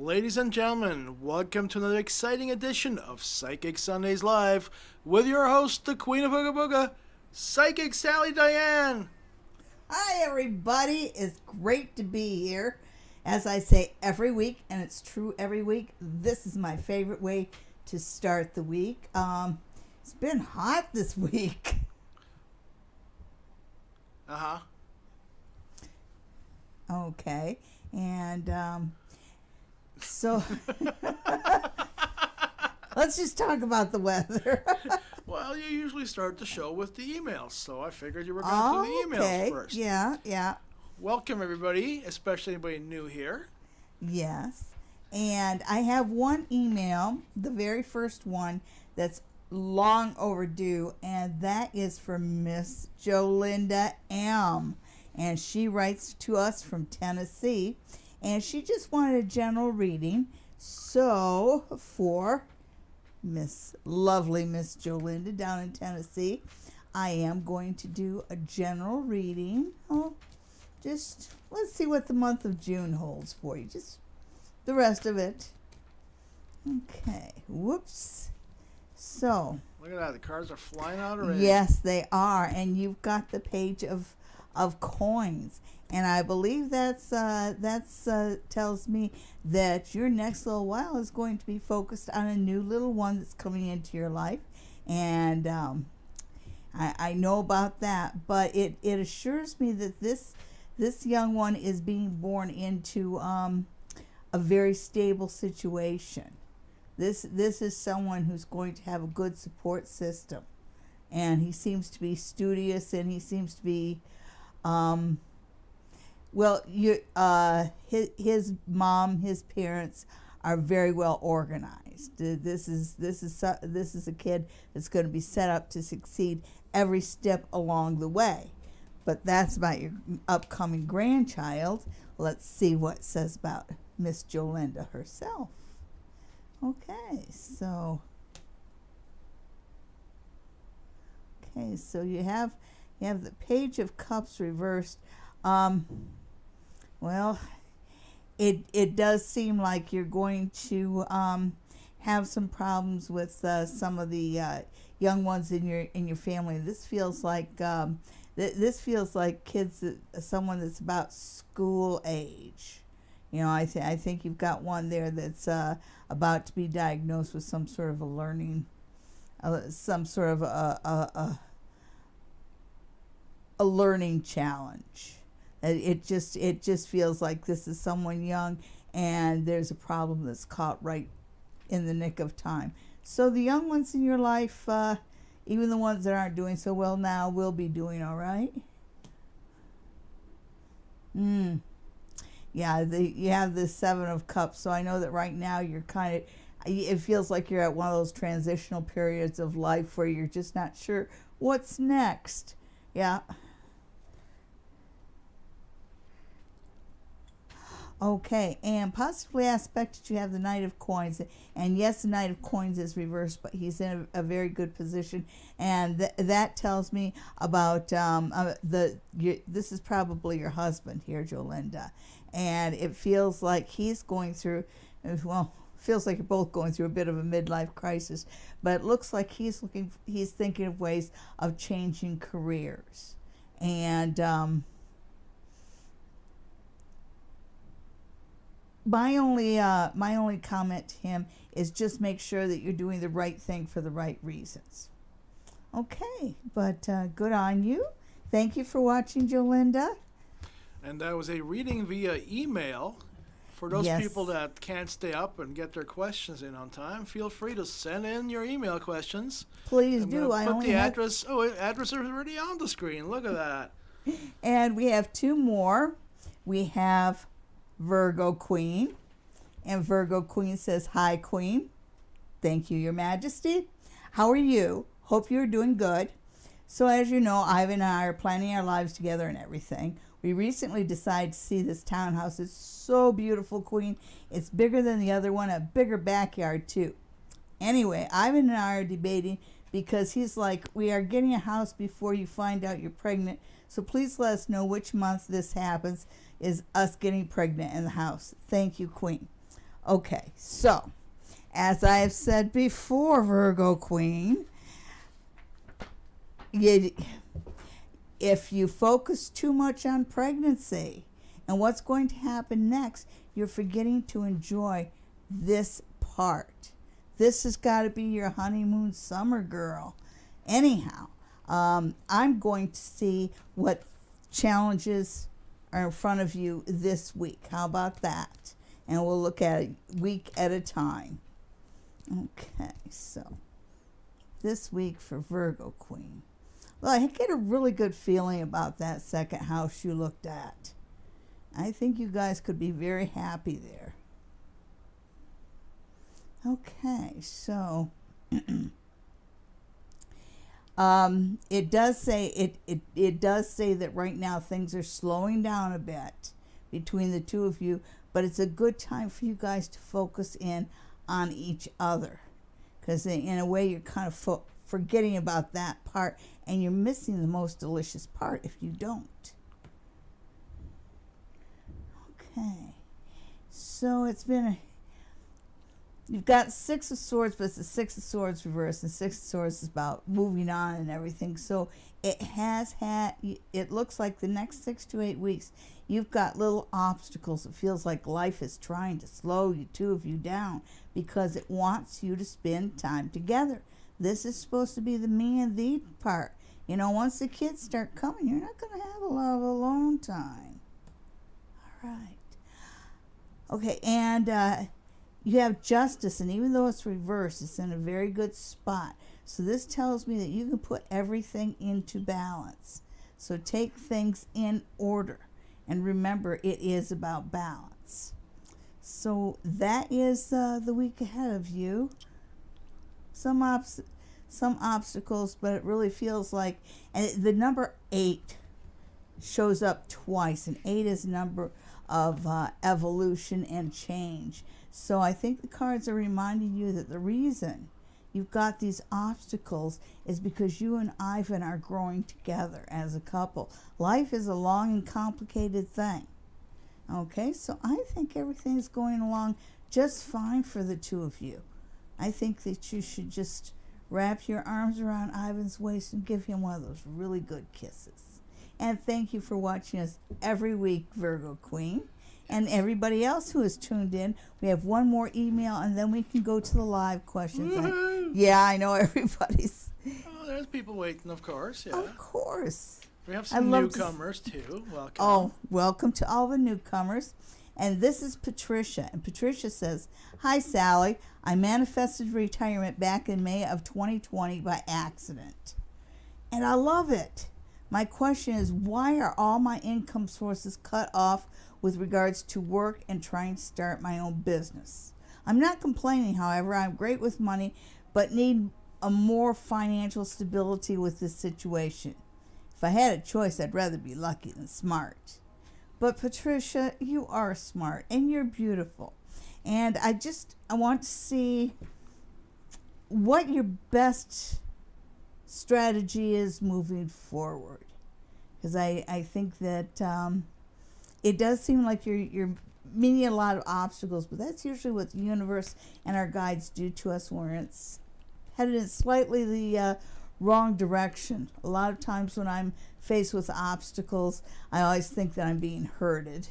Ladies and gentlemen, welcome to another exciting edition of Psychic Sundays Live with your host, the Queen of Booga Booga, Psychic Sally Diane. Hi, everybody. It's great to be here. As I say every week, and it's true every week, this is my favorite way to start the week. It's been hot this week. Uh-huh. Okay. And so let's just talk about the weather. Well, you usually start the show with the emails, so I figured you were going to do the emails first. Yeah. Welcome, everybody, especially anybody new here. Yes. And I have one email, the very first one, that's long overdue, and that is from Miss Jolinda M. And she writes to us from Tennessee, and she just wanted a general reading. So, for lovely Miss Jolinda down in Tennessee, I am going to do a general reading. Just let's see what the month of June holds for you. Just the rest of it. Okay. Whoops. So. Look at that. The cards are flying out already. Yes, they are. And you've got the page of coins. And I believe that's tells me that your next little while is going to be focused on a new little one that's coming into your life. And I know about that. But it assures me that this young one is being born into a very stable situation. This is someone who's going to have a good support system, and he seems to be studious, and he seems to be, his mom, his parents are very well organized. This is a kid that's going to be set up to succeed every step along the way. But that's about your upcoming grandchild. Let's see what it says about Miss Jolinda herself. Okay, so you have the Page of Cups reversed. Well, it does seem like you're going to have some problems with some of the young ones in your family. This feels like kids, someone that's about school age. You know, I think you've got one there that's about to be diagnosed with some sort of a learning, some sort of a learning challenge. It just feels like this is someone young, and there's a problem that's caught right in the nick of time. So the young ones in your life, even the ones that aren't doing so well now, will be doing all right. Yeah, you have the Seven of Cups, so I know that right now you're it feels like you're at one of those transitional periods of life where you're just not sure what's next. Yeah. Okay, and possibly aspected, you have the Knight of Coins, and yes, the Knight of Coins is reversed, but he's in a very good position, and that tells me about this is probably your husband here, Jolinda, and it feels like he's going through, feels like you're both going through a bit of a midlife crisis, but it looks like he's thinking of ways of changing careers, and My only comment to him is just make sure that you're doing the right thing for the right reasons. Okay, but good on you. Thank you for watching, Jolinda. And that was a reading via email. For those people that can't stay up and get their questions in on time, feel free to send in your email questions. Please do. I put the address. Address is already on the screen. Look at that. And we have two more. We have Virgo Queen, and Virgo Queen says, "Hi, Queen. Thank you, Your Majesty. How are you? Hope you're doing good. So as you know, Ivan and I are planning our lives together and everything. We recently decided to see this townhouse. It's so beautiful, Queen. It's bigger than the other one, a bigger backyard too. Anyway, Ivan and I are debating because he's like, we are getting a house before you find out you're pregnant. So please let us know which month this happens, is us getting pregnant in the house. Thank you, Queen." Okay, so as I have said before, Virgo Queen, if you focus too much on pregnancy and what's going to happen next, you're forgetting to enjoy this part. This has got to be your honeymoon summer, girl. Anyhow, I'm going to see what challenges are in front of you this week. How about that? And we'll look at it week at a time. Okay, so this week for Virgo Queen. Well, I get a really good feeling about that second house you looked at. I think you guys could be very happy there. Okay, so it does say it does say that right now things are slowing down a bit between the two of you, but it's a good time for you guys to focus in on each other, because in a way you're kind of forgetting about that part, and you're missing the most delicious part if you don't. Okay, so you've got Six of Swords, but it's the Six of Swords reversed, and Six of Swords is about moving on and everything. So it looks like the next 6 to 8 weeks, you've got little obstacles. It feels like life is trying to slow you, two of you, down, because it wants you to spend time together. This is supposed to be the me and thee part. You know, once the kids start coming, you're not going to have a lot of alone time. All right. Okay, and you have Justice, and even though it's reversed, it's in a very good spot. So this tells me that you can put everything into balance. So take things in order. And remember, it is about balance. So that is the week ahead of you. Some obstacles, but it really feels like, and the number 8 shows up twice, and 8 is a number of evolution and change. So I think the cards are reminding you that the reason you've got these obstacles is because you and Ivan are growing together as a couple. Life is a long and complicated thing. Okay, so I think everything's going along just fine for the two of you. I think that you should just wrap your arms around Ivan's waist and give him one of those really good kisses. And thank you for watching us every week, Virgo Queen. And everybody else who has tuned in, we have one more email, and then we can go to the live questions. Yeah, I know everybody's. Oh, there's people waiting, of course. Yeah. Of course. We have some newcomers, too. Welcome. Oh, welcome to all the newcomers. And this is Patricia. And Patricia says, "Hi, Sally. I manifested retirement back in May of 2020 by accident. And I love it. My question is, why are all my income sources cut off with regards to work and trying to start my own business? I'm not complaining, however. I'm great with money, but need a more financial stability with this situation. If I had a choice, I'd rather be lucky than smart." But Patricia, you are smart and you're beautiful. And I want to see what your best strategy is moving forward. Because I think that it does seem like you're meeting a lot of obstacles, but that's usually what the universe and our guides do to us when it's headed in slightly the wrong direction. A lot of times when I'm faced with obstacles, I always think that I'm being herded.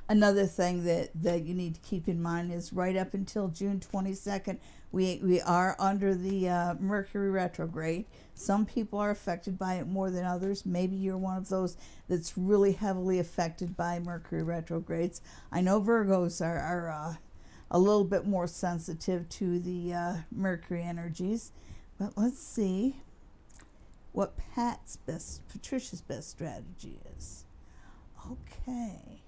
Another thing that you need to keep in mind is right up until June 22nd, we are under the Mercury retrograde. Some people are affected by it more than others. Maybe you're one of those that's really heavily affected by Mercury retrogrades. I know Virgos are a little bit more sensitive to the Mercury energies. But let's see what Patricia's best strategy is. Okay.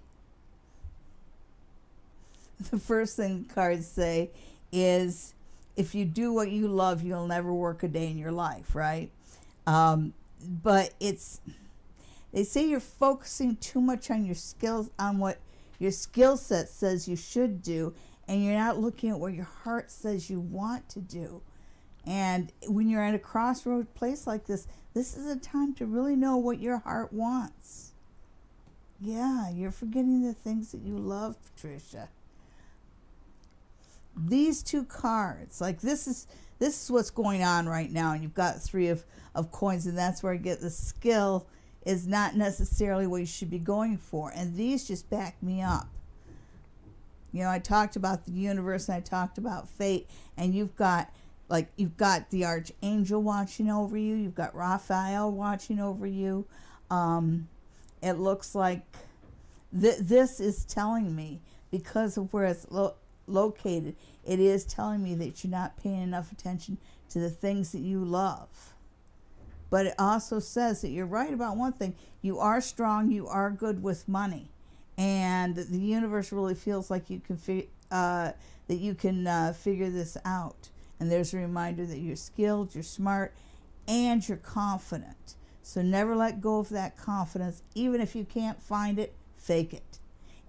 The first thing the cards say is, if you do what you love, you'll never work a day in your life, right? But they say you're focusing too much on your skills, on what your skill set says you should do, and you're not looking at what your heart says you want to do. And when you're at a crossroad place like this, this is a time to really know what your heart wants. Yeah, you're forgetting the things that you love, Patricia. These two cards, like this is what's going on right now, and you've got three of coins, and that's where I get the skill is not necessarily what you should be going for, and these just back me up. I talked about the universe, and I talked about fate, and you've got the archangel watching over you, you've got Raphael watching over you. It looks like this is telling me, because of where it's located, it is telling me that you're not paying enough attention to the things that you love. But it also says that you're right about one thing. You are strong, you are good with money, and the universe really feels like you can figure this out. And there's a reminder that you're skilled, you're smart, and you're confident. So never let go of that confidence. Even if you can't find it, fake it.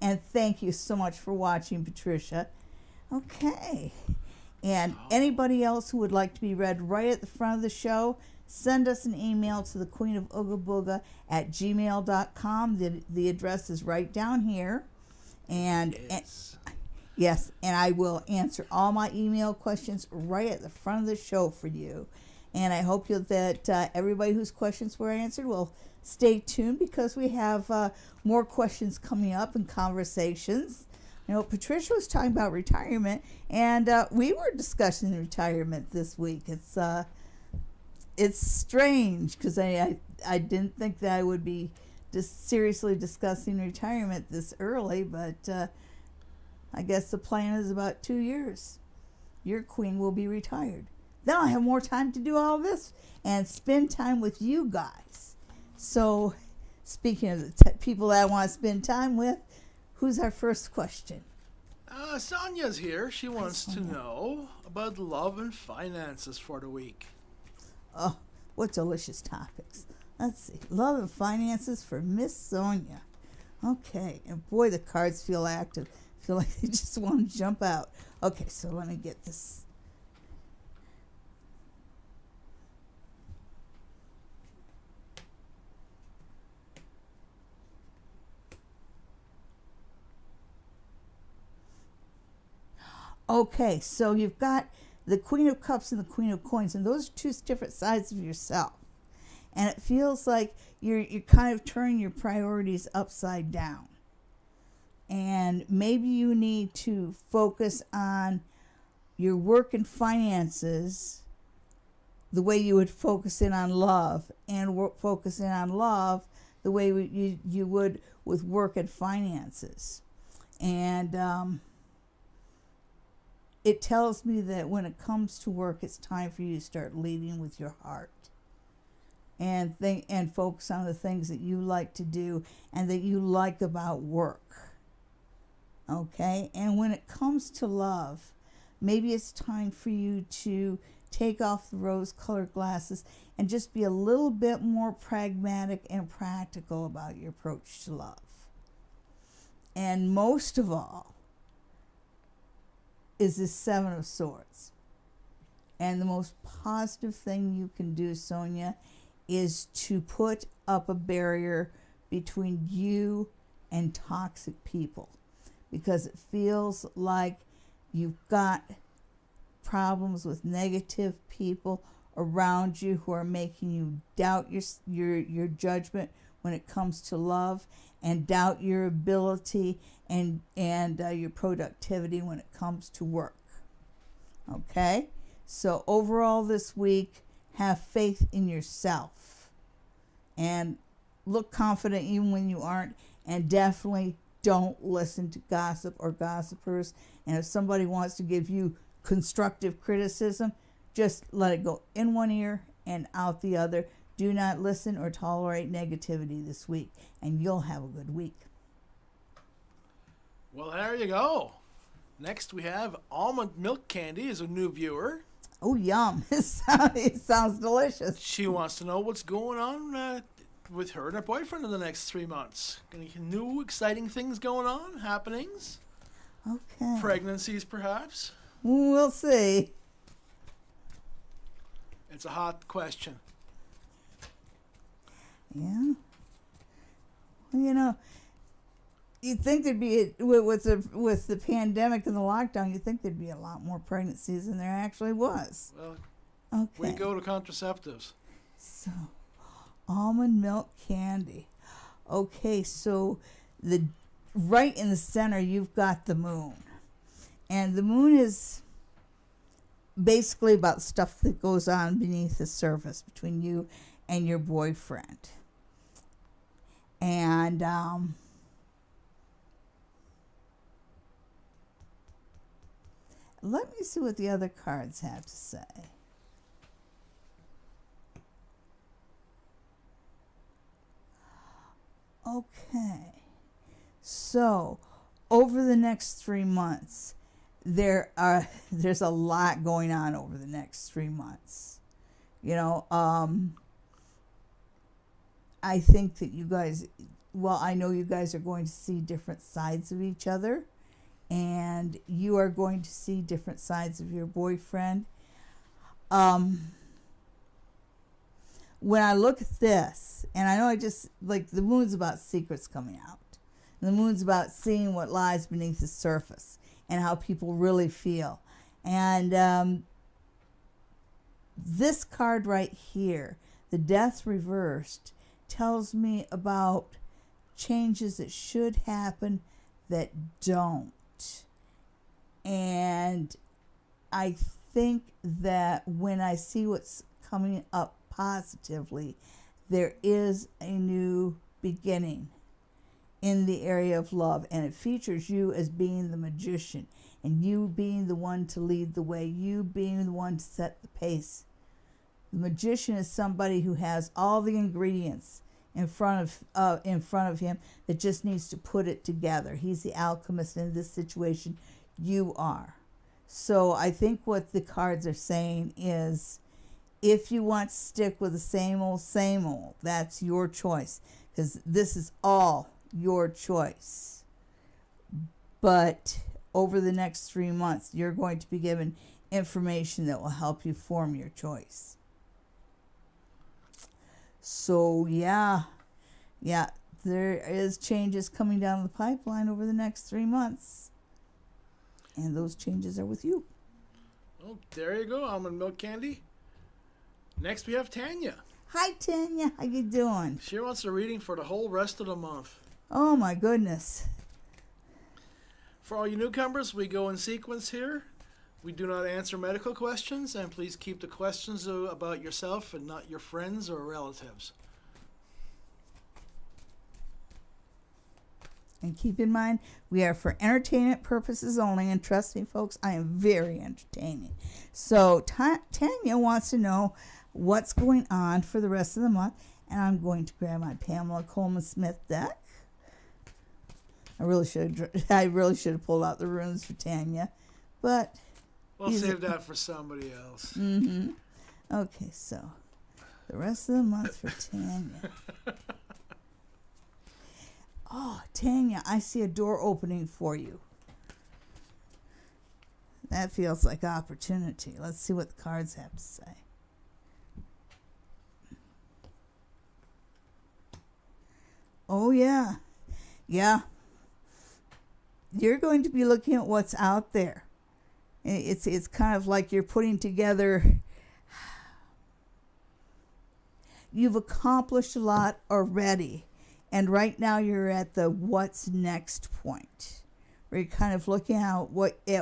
And thank you so much for watching, Patricia. Okay. And anybody else who would like to be read right at the front of the show, send us an email to the Queen of Ooga Booga at gmail.com. The address is right down here. And yes, and I will answer all my email questions right at the front of the show for you. And I hope that everybody whose questions were answered will stay tuned, because we have more questions coming up and conversations. Patricia was talking about retirement, and we were discussing retirement this week. It's strange, because I didn't think that I would be seriously discussing retirement this early, but I guess the plan is about 2 years. Your queen will be retired. Then I'll have more time to do all this and spend time with you guys. So, speaking of the people that I want to spend time with, who's our first question? Sonja's here. She wants to know about love and finances for the week. Oh, what delicious topics. Let's see. Love and finances for Miss Sonja. Okay. And boy, the cards feel active. Feel like they just want to jump out. Okay, so let me get this. Okay, so you've got the Queen of Cups and the Queen of Coins, and those are two different sides of yourself. And it feels like you're kind of turning your priorities upside down. And maybe you need to focus on your work and finances the way you would focus in on love, and focus in on love the way you would with work and finances. And it tells me that when it comes to work, it's time for you to start leading with your heart, and focus on the things that you like to do and that you like about work. Okay? And when it comes to love, maybe it's time for you to take off the rose-colored glasses and just be a little bit more pragmatic and practical about your approach to love. And most of all is this Seven of Swords. And the most positive thing you can do, Sonja, is to put up a barrier between you and toxic people, because it feels like you've got problems with negative people around you who are making you doubt your judgment when it comes to love, and doubt your ability and your productivity when it comes to work. Okay? So overall this week, have faith in yourself and look confident even when you aren't, and definitely don't listen to gossip or gossipers. And if somebody wants to give you constructive criticism, just let it go in one ear and out the other. Do not listen or tolerate negativity this week, and you'll have a good week. Well, there you go. Next we have almond milk candy as a new viewer. Oh, yum. It sounds delicious. She wants to know what's going on with her and her boyfriend in the next 3 months. Any new exciting things going on, happenings? Okay. Pregnancies, perhaps? We'll see. It's a hot question. Yeah. Well, You think there'd be with the pandemic and the lockdown, you think there'd be a lot more pregnancies than there actually was. Well, Okay. we go to contraceptives. So, almond milk candy. Okay, so right in the center you've got the moon. And the moon is basically about stuff that goes on beneath the surface between you and your boyfriend. And let me see what the other cards have to say. Okay. So, over the next 3 months, there's a lot going on over the next 3 months. You know, I think that you guys, well, I know you guys are going to see different sides of each other, and you are going to see different sides of your boyfriend. When I look at this, and I know the moon's about secrets coming out. And the moon's about seeing what lies beneath the surface and how people really feel. And this card right here, the Death reversed, tells me about changes that should happen that don't. And I think that when I see what's coming up positively, there is a new beginning in the area of love, and it features you as being the magician, and you being the one to lead the way, you being the one to set the pace. The magician is somebody who has all the ingredients in front of him that just needs to put it together. He's the alchemist in this situation. You are. So I think what the cards are saying is, if you want to stick with the same old, that's your choice, because this is all your choice. But over the next 3 months, you're going to be given information that will help you form your choice. So yeah, there is changes coming down the pipeline over the next 3 months, and those changes are with you. Oh, there you go, almond milk candy. Next, we have Tanya. Hi, Tanya. How you doing? She wants a reading for the whole rest of the month. Oh, my goodness. For all you newcomers, we go in sequence here. We do not answer medical questions, and please keep the questions about yourself and not your friends or relatives. And keep in mind, we are for entertainment purposes only, and trust me, folks, I am very entertaining. So Tanya wants to know what's going on for the rest of the month, and I'm going to grab my Pamela Coleman Smith deck. I really should have pulled out the runes for Tanya, but we'll save that for somebody else. Mm-hmm. Okay, so the rest of the month for Tanya. Oh, Tanya, I see a door opening for you. That feels like opportunity. Let's see what the cards have to say. Oh, yeah. Yeah. You're going to be looking at what's out there. It's kind of like you're putting together. You've accomplished a lot already. And right now you're at the what's next point, where you're kind of looking at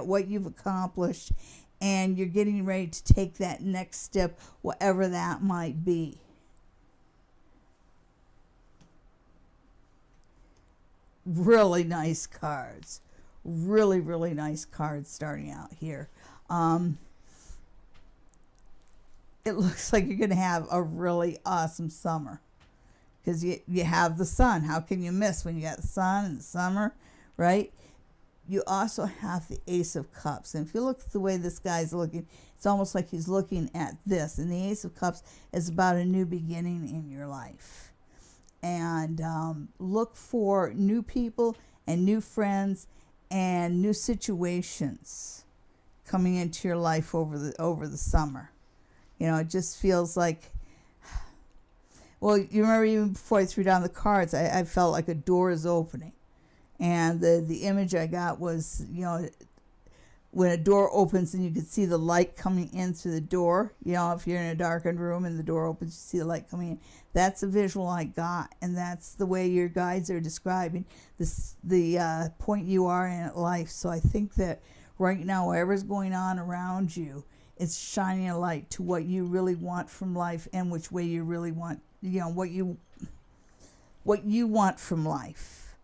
what you've accomplished, and you're getting ready to take that next step, whatever that might be. Really nice cards. Really, really nice cards starting out here. It looks like you're going to have a really awesome summer. Because you have the sun. How can you miss when you got the sun in the summer, right? You also have the Ace of Cups. And if you look at the way this guy's looking, it's almost like he's looking at this. And the Ace of Cups is about a new beginning in your life. And look for new people and new friends and new situations coming into your life over the summer. You know, it just feels like, well, you remember even before I threw down the cards, I felt like a door is opening. And the image I got was, when a door opens and you can see the light coming in through the door. If you're in a darkened room and the door opens, you see the light coming in. That's a visual I got, and that's the way your guides are describing the point you are in life. So I think that right now, whatever's going on around you, it's shining a light to what you really want from life and which way you really want, what you want from life.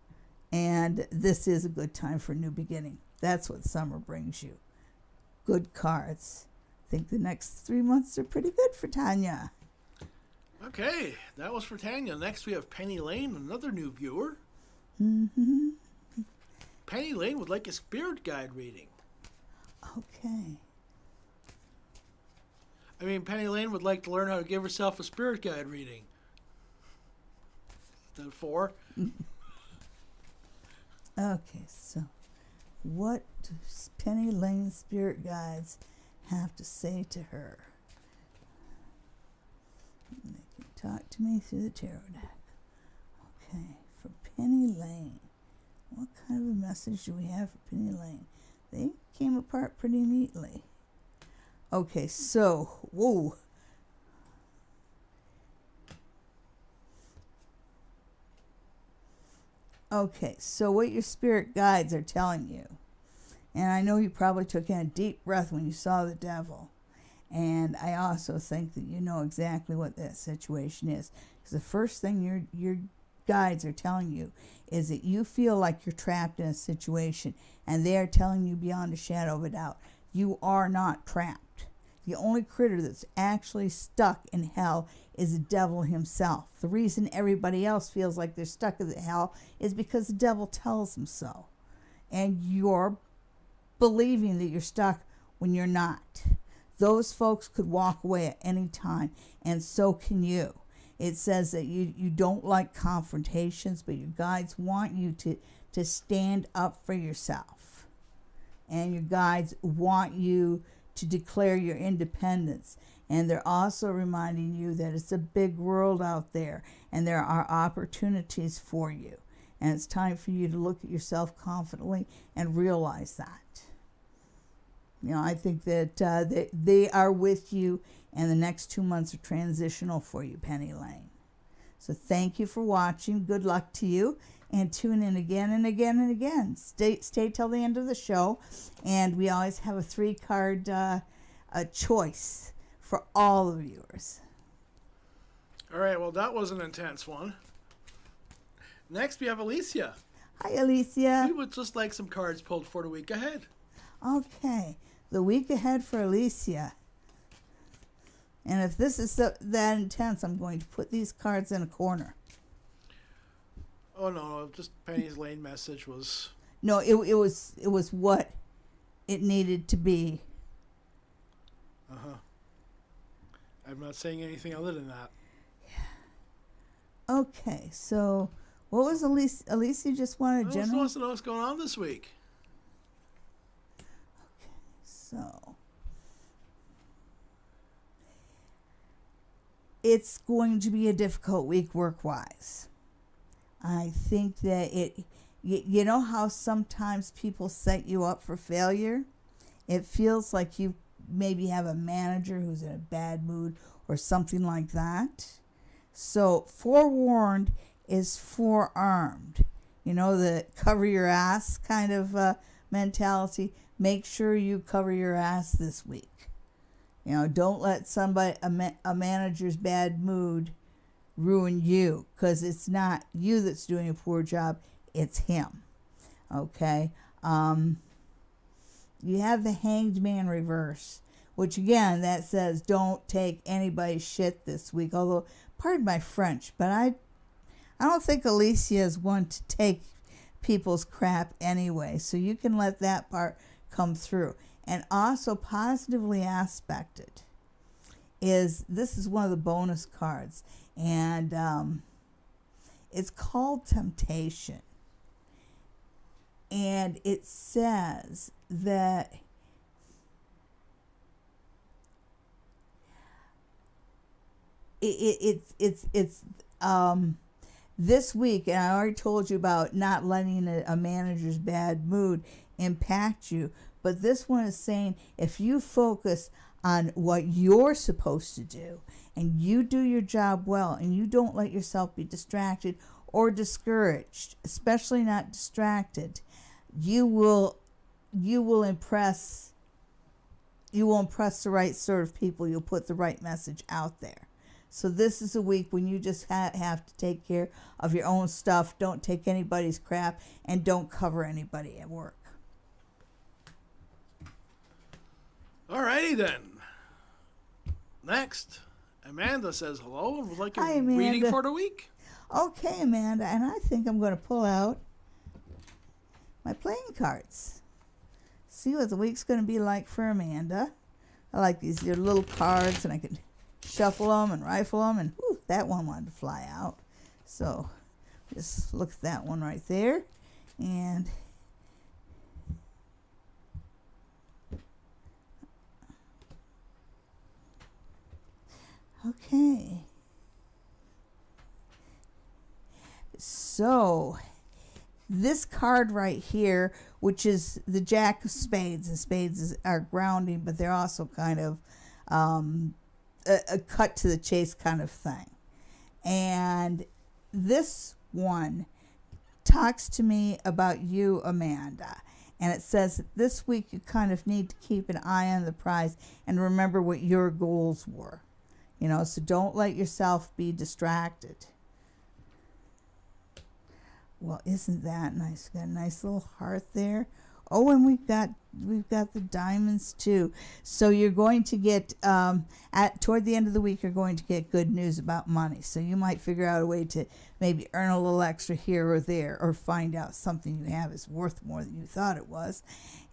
And this is a good time for a new beginning. That's what summer brings you. Good cards. I think the next 3 months are pretty good for Tanya. Okay, that was for Tanya. Next we have Penny Lane, another new viewer. Mm-hmm. Penny Lane would like a spirit guide reading. Okay. Penny Lane would like to learn how to give herself a spirit guide reading. The 4. Okay, so what does Penny Lane's spirit guides have to say to her? They can talk to me through the tarot deck. Okay, for Penny Lane, what kind of a message do we have for Penny Lane? They came apart pretty neatly. Okay, so, whoa. Okay, so what your spirit guides are telling you, and I know you probably took in a deep breath when you saw the devil, and I also think that you know exactly what that situation is. Because the first thing your guides are telling you is that you feel like you're trapped in a situation, and they are telling you beyond a shadow of a doubt, you are not trapped. The only critter that's actually stuck in hell is the devil himself. The reason everybody else feels like they're stuck in the hell is because the devil tells them so. And you're believing that you're stuck when you're not. Those folks could walk away at any time, and so can you. It says that you don't like confrontations, but your guides want you to stand up for yourself. And your guides want you to declare your independence. And they're also reminding you that it's a big world out there and there are opportunities for you. And it's time for you to look at yourself confidently and realize that. I think that they are with you, and the next 2 months are transitional for you, Penny Lane. So thank you for watching. Good luck to you. And tune in again and again and again. Stay till the end of the show. And we always have a 3-card choice for all the viewers. All right, well, that was an intense one. Next, we have Alicia. Hi, Alicia. We would just like some cards pulled for the week ahead. Okay, the week ahead for Alicia. And if this is that intense, I'm going to put these cards in a corner. Oh, no, just Penny's Lane message was... No, it was what it needed to be. Uh-huh. I'm not saying anything other than that. Yeah. Okay, so what was Alicia just wanted I general? just wants to know what's going on this week. Okay, so it's going to be a difficult week work-wise. I think that you know how sometimes people set you up for failure? It feels like you maybe have a manager who's in a bad mood or something like that. So forewarned is forearmed. The cover your ass kind of mentality. Make sure you cover your ass this week. Don't let a manager's bad mood ruin you, because it's not you that's doing a poor job, it's him. Okay? You have the Hanged Man reverse, which again, that says don't take anybody's shit this week. Although, pardon my French, but I don't think Alicia is one to take people's crap anyway. So you can let that part come through. And also positively aspected this is one of the bonus cards. And it's called Temptation. And it says that it's this week, and I already told you about not letting a manager's bad mood impact you, but this one is saying if you focus on what you're supposed to do and you do your job well and you don't let yourself be distracted or discouraged, especially not distracted, you will impress the right sort of people. You'll put the right message out there. So this is a week when you just have to take care of your own stuff. Don't take anybody's crap and don't cover anybody at work. Alrighty then. Next, Amanda says hello and would like a Hi, Amanda. reading for the week. Okay, Amanda, and I think I'm going to pull out my playing cards. See what the week's going to be like for Amanda. I like these little cards, and I can shuffle them and rifle them, and whew, that one wanted to fly out. So just look at that one right there, and okay. So this card right here, which is the Jack of Spades, and spades are grounding, but they're also kind of a cut to the chase kind of thing. And this one talks to me about you, Amanda. And it says that this week you kind of need to keep an eye on the prize and remember what your goals were. So don't let yourself be distracted. Well, isn't that nice? Got a nice little heart there. Oh, and we've got the diamonds too. So you're going to get toward the end of the week, you're going to get good news about money. So you might figure out a way to maybe earn a little extra here or there, or find out something you have is worth more than you thought it was.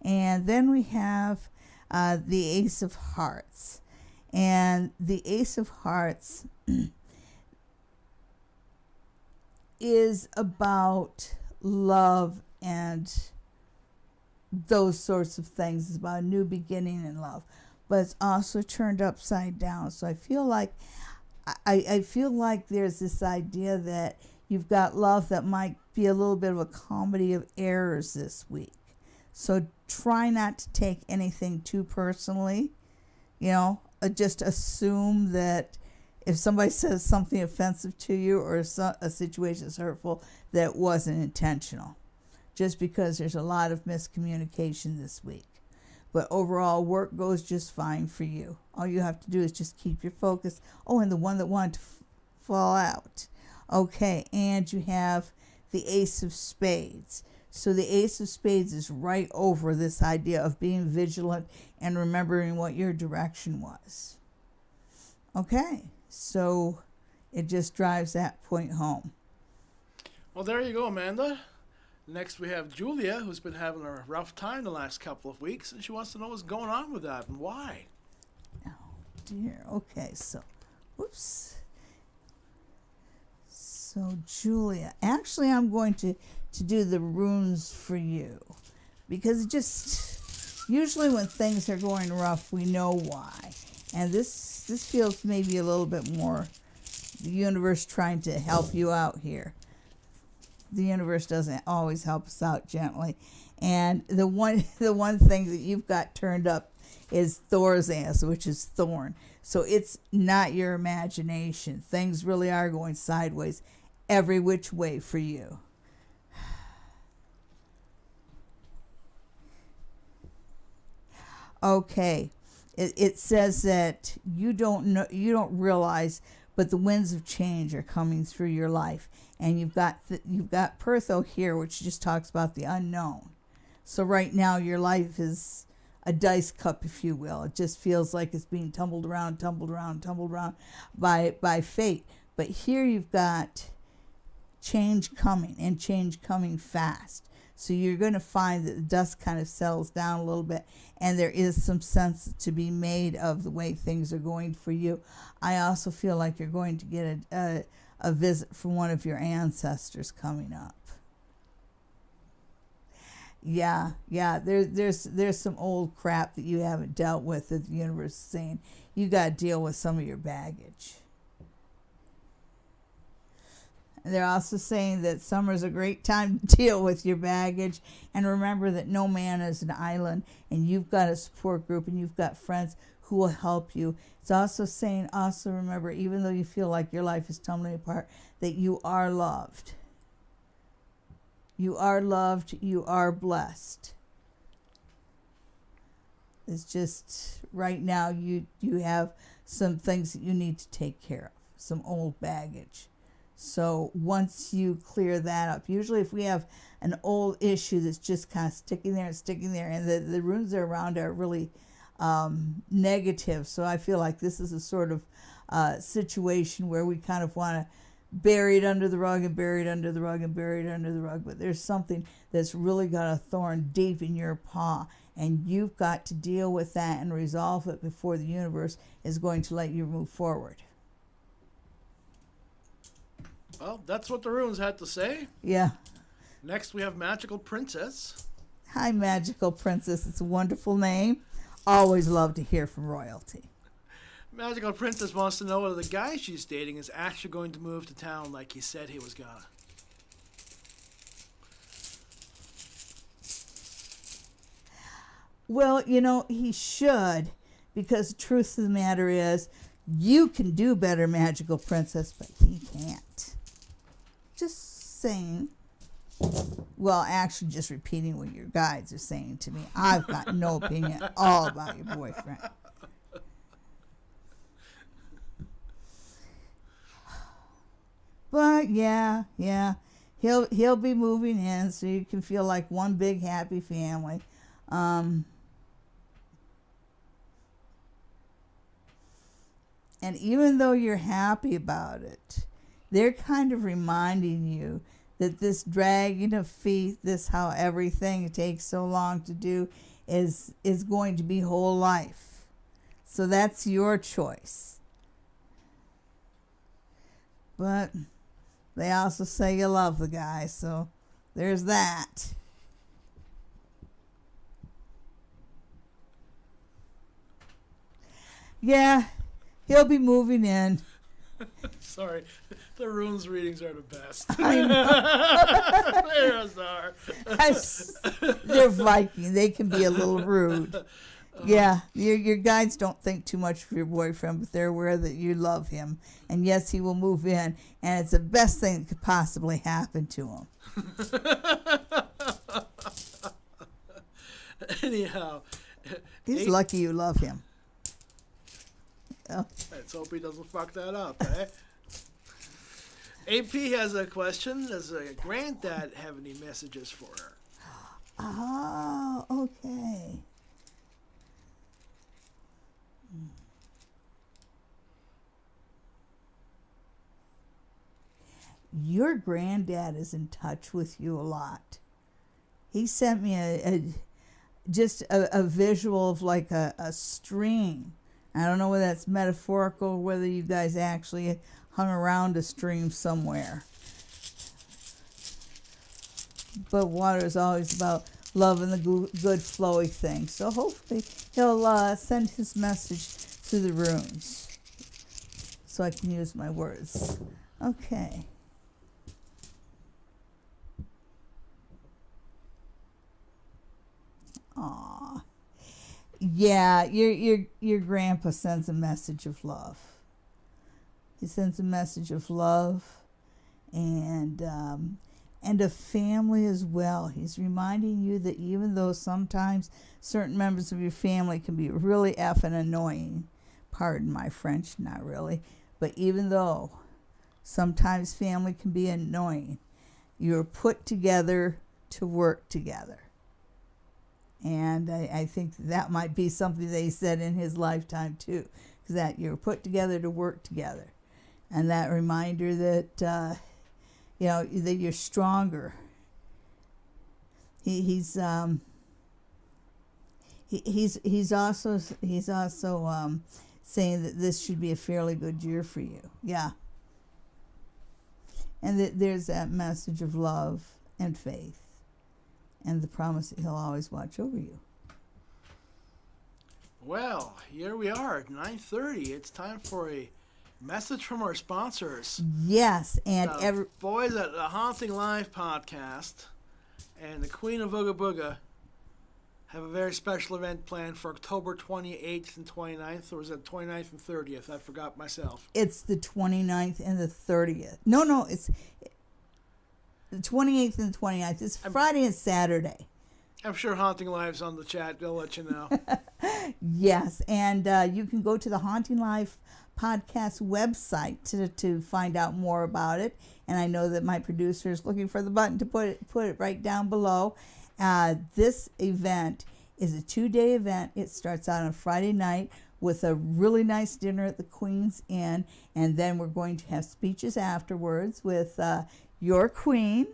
And then we have the Ace of Hearts, and the Ace of Hearts is about love and those sorts of things. It's about a new beginning in love, but it's also turned upside down. So I feel like I feel like there's this idea that you've got love that might be a little bit of a comedy of errors this week. So try not to take anything too personally. Just assume that if somebody says something offensive to you or a situation is hurtful, that wasn't intentional. Just because there's a lot of miscommunication this week. But overall, work goes just fine for you. All you have to do is just keep your focus. Oh, and the one that wanted to fall out. Okay, and you have the Ace of Spades. So the Ace of Spades is right over this idea of being vigilant and remembering what your direction was. Okay, so it just drives that point home. Well, there you go, Amanda. Next, we have Julia, who's been having a rough time the last couple of weeks, and she wants to know what's going on with that and why. Oh, dear. Okay, so, whoops. So, Julia, actually, I'm going to do the runes for you, because it just, usually when things are going rough, we know why. And this feels maybe a little bit more the universe trying to help you out here. The universe doesn't always help us out gently. And the one thing that you've got turned up is Thor's ass, which is thorn. So it's not your imagination. Things really are going sideways every which way for you. Okay. It says that you don't realize, but the winds of change are coming through your life. And you've got Pertho here, which just talks about the unknown. So right now your life is a dice cup, if you will. It just feels like it's being tumbled around by fate. But here you've got change coming, and change coming fast. So you're going to find that the dust kind of settles down a little bit, and there is some sense to be made of the way things are going for you. I also feel like you're going to get a visit from one of your ancestors coming up. Yeah, there's some old crap that you haven't dealt with that the universe is saying you got to deal with some of your baggage. And they're also saying that summer's a great time to deal with your baggage. And remember that no man is an island, and you've got a support group and you've got friends who will help you. It's also saying, also remember, even though you feel like your life is tumbling apart, that you are loved. You are loved. You are blessed. It's just right now you have some things that you need to take care of, some old baggage. So once you clear that up, usually if we have an old issue that's just kind of sticking there, and the runes that are around are really negative. So I feel like this is a sort of situation where we kind of want to bury it under the rug and bury it under the rug and bury it under the rug. But there's something that's really got a thorn deep in your paw, and you've got to deal with that and resolve it before the universe is going to let you move forward. Well, that's what the runes had to say. Yeah. Next, we have Magical Princess. Hi, Magical Princess. It's a wonderful name. Always love to hear from royalty. Magical Princess wants to know whether the guy she's dating is actually going to move to town like he said he was gonna. Well, he should, because the truth of the matter is, you can do better, Magical Princess, but he can't. Just saying. Well, actually, just repeating what your guides are saying to me. I've got no opinion at all about your boyfriend. But yeah, he'll be moving in, so you can feel like one big happy family. And even though you're happy about it, they're kind of reminding you that this dragging of feet, this how everything takes so long to do, is going to be whole life. So that's your choice. But they also say you love the guy, so there's that. Yeah, he'll be moving in. Sorry, the runes readings are the best. I know. They're Viking. They can be a little rude. Yeah, your guides don't think too much of your boyfriend, but they're aware that you love him. And yes, he will move in, and it's the best thing that could possibly happen to him. Anyhow. He's lucky you love him. Oh. Let's hope he doesn't fuck that up, eh? AP has a question. Does a granddad have any messages for her? Oh, okay. Your granddad is in touch with you a lot. He sent me just a visual of like a stream. I don't know whether that's metaphorical or whether you guys actually hung around a stream somewhere. But water is always about love and the good flowy thing. So hopefully he'll send his message through the runes so I can use my words. Okay. Aww. Yeah, your grandpa sends a message of love. He sends a message of love and a family as well. He's reminding you that even though sometimes certain members of your family can be really effing annoying, pardon my French, not really, but even though sometimes family can be annoying, you're put together to work together. And I think that might be something that he said in his lifetime too, that you're put together to work together, and that reminder that that you're stronger. He's also saying that this should be a fairly good year for you. Yeah, and that there's that message of love and faith. And the promise that he'll always watch over you. Well, here we are at 9:30. It's time for a Message from our sponsors. Yes, and The boys at the Haunting Live podcast and the Queen of Ooga Booga have a very special event planned for October 28th and 29th, or is it 29th and 30th? I forgot myself. it's the 29th and the 30th. No, it's the 28th and the 29th. It's Friday and Saturday. I'm sure Haunting Live's on the chat. They'll let you know. Yes, and you can go to the Haunting Live podcast website to find out more about it. And I know that my producer is looking for the button to put it right down below. This event is a 2-day event. It starts out on Friday night with a really nice dinner at the Queen's Inn, and then we're going to have speeches afterwards with your Queen,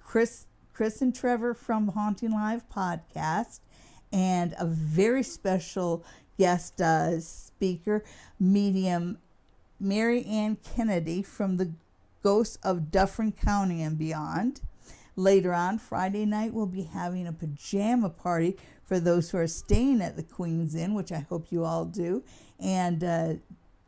Chris and Trevor from Haunting Live podcast, and a very special guest speaker, medium Marianne Kennedy from the Ghosts of Dufferin County and Beyond. Later on, Friday night, we'll be having a pajama party for those who are staying at the Queen's Inn, which I hope you all do. And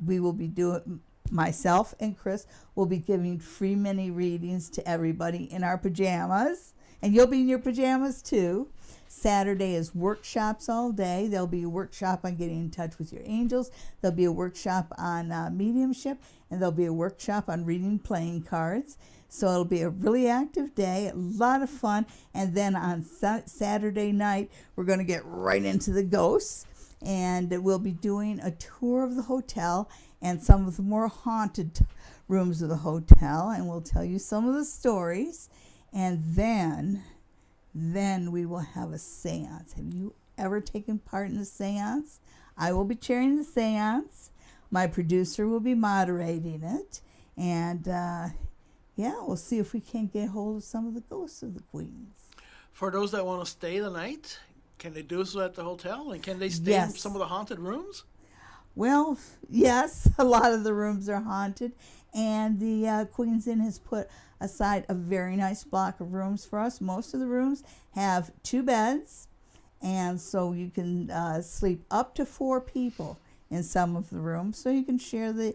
we will be doing, myself and Chris will be giving free mini readings to everybody in our pajamas. And you'll be in your pajamas too. Saturday is workshops all day. There'll be a workshop on getting in touch with your angels. There'll be a workshop on mediumship. And there'll be a workshop on reading playing cards. So it'll be a really active day, a lot of fun. And then on Saturday night, we're going to get right into the ghosts. And we'll be doing a tour of the hotel and some of the more haunted rooms of the hotel. And we'll tell you some of the stories. And then we will have a seance. Have you ever taken part in a seance? I will be chairing the seance. My producer will be moderating it. And we'll see if we can get hold of some of the ghosts of the queens. For those that want to stay the night, can they do so at the hotel? And can they stay in some of the haunted rooms? Well, yes, a lot of the rooms are haunted. And the Queen's Inn has put aside a very nice block of rooms for us. Most of the rooms have 2 beds. And so you can sleep up to 4 people in some of the rooms. So you can share the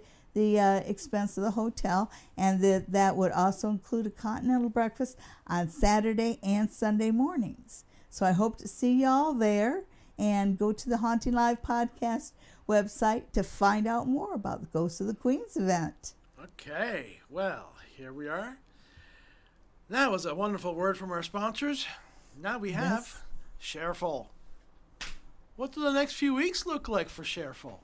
expense of the hotel, and that would also include a continental breakfast on Saturday and Sunday mornings. So I hope to see y'all there, and go to the Haunting Live podcast website to find out more about the Ghosts of the Queens event. Okay, well, here we are. That was a wonderful word from our sponsors. Now we have Sharefold. What do the next few weeks look like for Sharefold?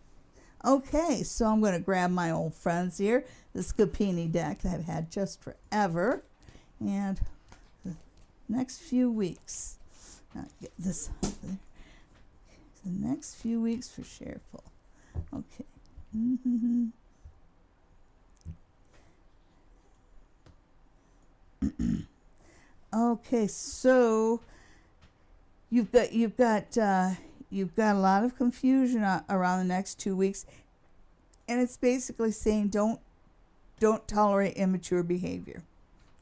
Okay, so I'm going to grab my old friends here, the Scapini deck that I've had just forever, and the next few weeks. I'll get this out there. The next few weeks for Sharefold. Okay. Okay, so you've got a lot of confusion around the next 2 weeks, and it's basically saying don't tolerate immature behavior.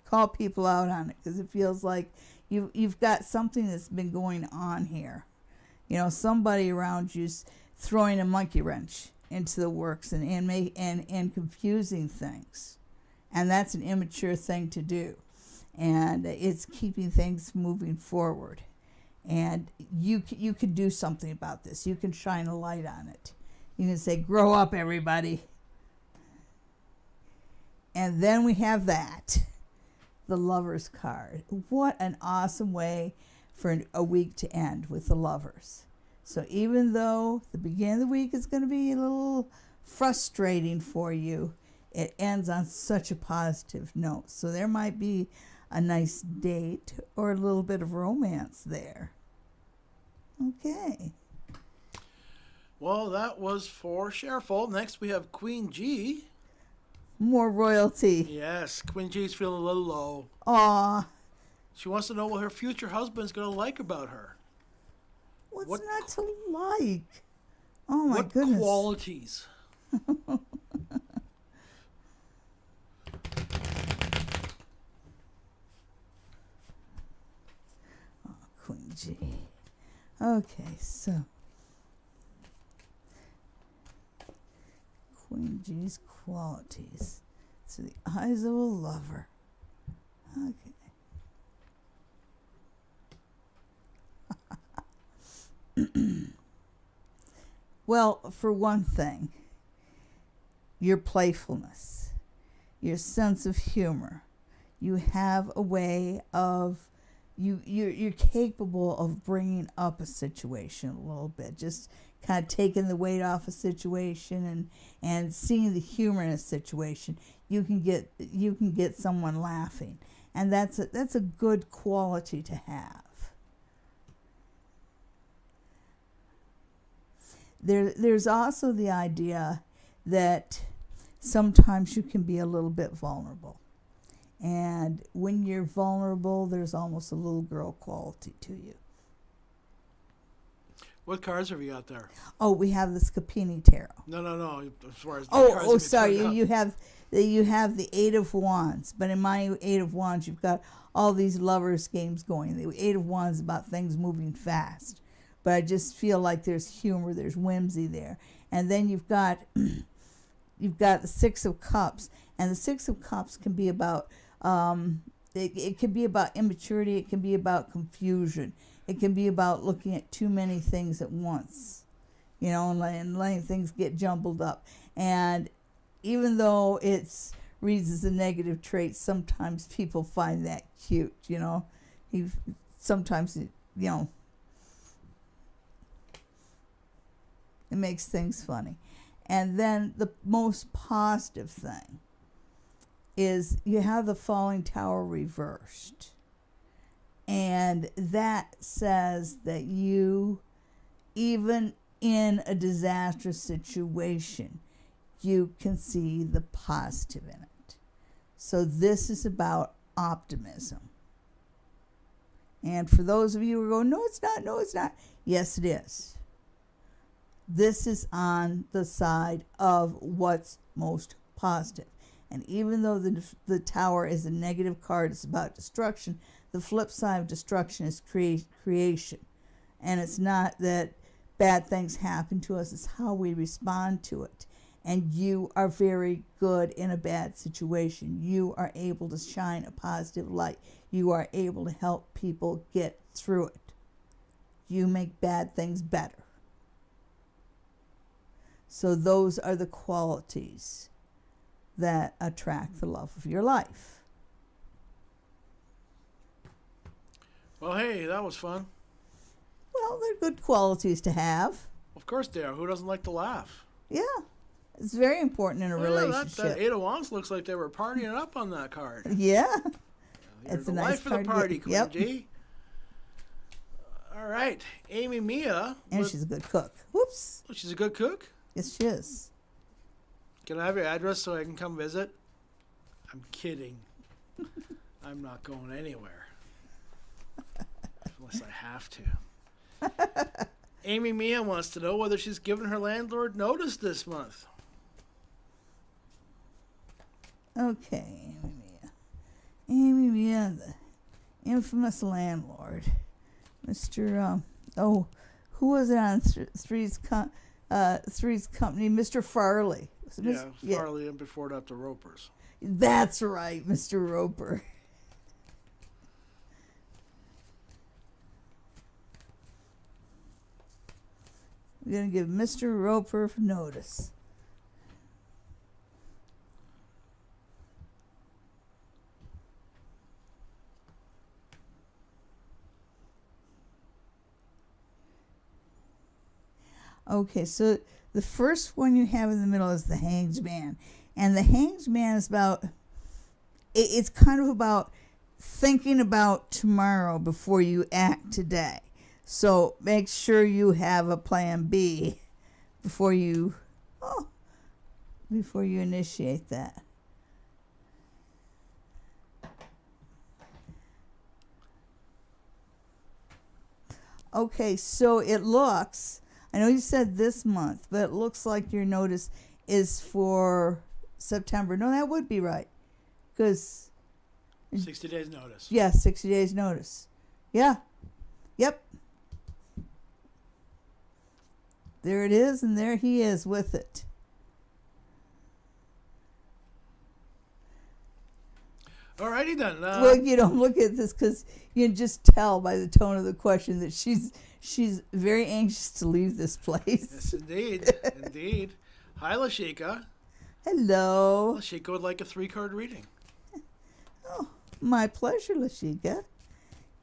Call people out on it, because it feels like you've got something that's been going on here. You know, somebody around you's throwing a monkey wrench into the works and confusing things, and that's an immature thing to do, and it's keeping things moving forward. And you can do something about this. You can shine a light on it. You can say, grow up, everybody. And then we have that, the Lovers card. What an awesome way for a week to end with the Lovers. So even though the beginning of the week is going to be a little frustrating for you, it ends on such a positive note. So there might be a nice date or a little bit of romance there. Okay. Well, that was for Sharefold. Next, we have Queen G. More royalty. Yes, Queen G's feeling a little low. Aw. She wants to know what her future husband's going to like about her. What's not to like? Oh, my goodness. What qualities? Queen G. Okay, so Queen G's qualities through the eyes of a lover. Okay. Well, for one thing, your playfulness, your sense of humor. You have a way of, you're capable of bringing up a situation a little bit, just kind of taking the weight off a situation and seeing the humor in a situation. You can get someone laughing, and that's a good quality to have. There's also the idea that sometimes you can be a little bit vulnerable. And when you're vulnerable, there's almost a little girl quality to you. What cards have you got there? Oh, we have the Scapini Tarot. No. As far as Sorry. You have the Eight of Wands. But in my Eight of Wands, you've got all these lovers games going. The Eight of Wands is about things moving fast. But I just feel like there's humor, there's whimsy there. And then you've got the Six of Cups. And the Six of Cups can be about, it can be about immaturity. It can be about confusion. It can be about looking at too many things at once, and letting things get jumbled up. And even though it's reads as a negative trait, sometimes people find that cute, Sometimes, it makes things funny. And then the most positive thing is you have the Falling Tower reversed. And that says that you, even in a disastrous situation, you can see the positive in it. So this is about optimism. And for those of you who are going, no, it's not. Yes, it is. This is on the side of what's most positive. And even though the Tower is a negative card, it's about destruction, the flip side of destruction is creation. And it's not that bad things happen to us, it's how we respond to it. And you are very good in a bad situation. You are able to shine a positive light. You are able to help people get through it. You make bad things better. So those are the qualities that attract the love of your life. Well, hey, that was fun. Well, they're good qualities to have. Of course they are. Who doesn't like to laugh? Yeah. It's very important in a relationship. That Eight of Wands looks like they were partying up on that card. Yeah. It's the nice life of the party, Queen yep. G. All right. Amy Mia. And she's a good cook. Whoops. Oh, she's a good cook? Yes, she is. Can I have your address so I can come visit? I'm kidding. I'm not going anywhere. Unless I have to. Amy Mia wants to know whether she's given her landlord notice this month. Okay, Amy Mia, the infamous landlord. Mr. Who was it on Three's Company? Mr. Farley. Farley, and before that, the Ropers. That's right, Mr. Roper. We're going to give Mr. Roper notice. Okay, so the first one you have in the middle is the Hanged Man. And the Hanged Man is about, it's kind of about thinking about tomorrow before you act today. So make sure you have a plan B before you initiate that. Okay, so it looks, I know you said this month, but it looks like your notice is for September. No, that would be right. Because 60 days notice. Yeah, 60 days notice. Yeah. Yep. There it is, and there he is with it. Alrighty then. Well, you don't look at this because you can just tell by the tone of the question that she's very anxious to leave this place. Yes, indeed. Indeed. Hi, Sheika. Hello. Sheika would like a 3-card reading. Oh, my pleasure, Sheika.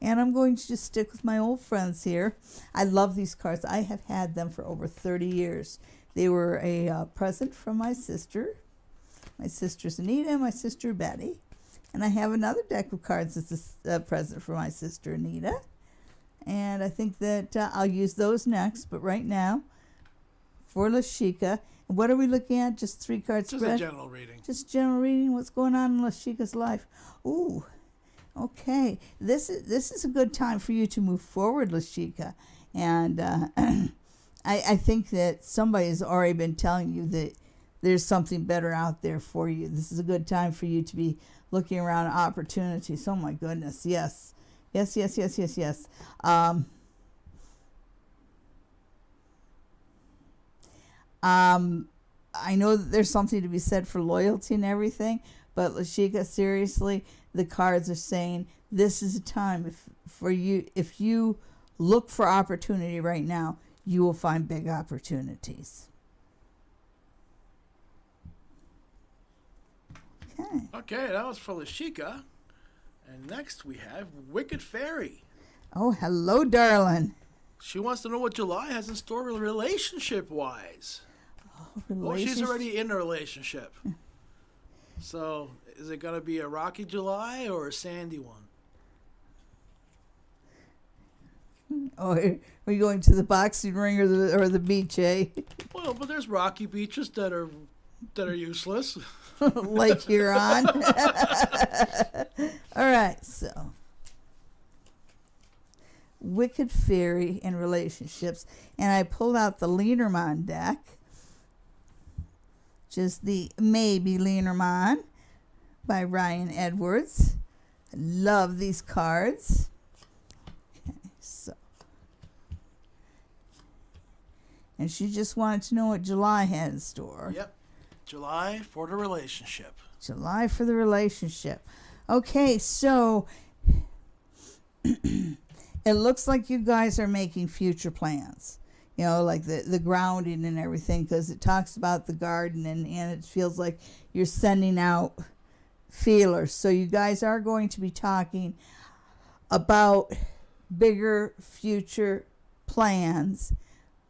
And I'm going to just stick with my old friends here. I love these cards. I have had them for over 30 years. They were a present from my sister. My sister's Anita and my sister Betty. And I have another deck of cards that's a present for my sister Anita. And I think that I'll use those next. But right now, for Sheika, what are we looking at? Just 3 cards Just spread? a general reading. Just general reading. What's going on in Sheika's life? Ooh, okay. This is a good time for you to move forward, Sheika. And I think that somebody's already been telling you that there's something better out there for you. This is a good time for you to be looking around opportunities. Oh my goodness, yes. Yes. I know that there's something to be said for loyalty and everything, but Sheika, seriously, the cards are saying this is a time if you look for opportunity right now, you will find big opportunities. Okay, that was for Sheika. And next we have Wicked Fairy. Oh, hello, darling. She wants to know what July has in store relationship-wise. Well, she's already in a relationship. So, is it going to be a rocky July or a sandy one? Oh, are we going to the boxing ring or the beach, eh? Well, but there's rocky beaches that are useless. Lake Huron. All right, so Wicked Fairy in relationships, and I pulled out the Lenormand deck, which is the Maybe Lenormand by Ryan Edwards. I love these cards. Okay, so, and she just wanted to know what July had in store. Yep. July for the relationship. July for the relationship. Okay, so it looks like you guys are making future plans. You know, like the grounding and everything, because it talks about the garden and it feels like you're sending out feelers. So you guys are going to be talking about bigger future plans.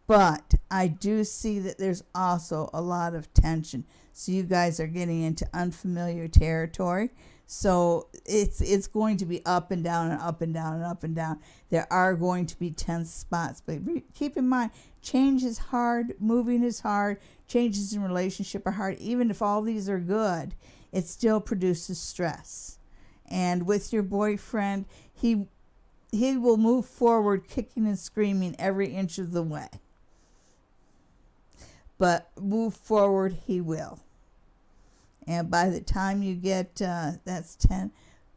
But I do see that there's also a lot of tension. So you guys are getting into unfamiliar territory. So it's going to be up and down and up and down and up and down. There are going to be tense spots. But keep in mind, change is hard. Moving is hard. Changes in relationship are hard. Even if all these are good, it still produces stress. And with your boyfriend, he will move forward kicking and screaming every inch of the way. But move forward he will. And by the time you get, that's 10,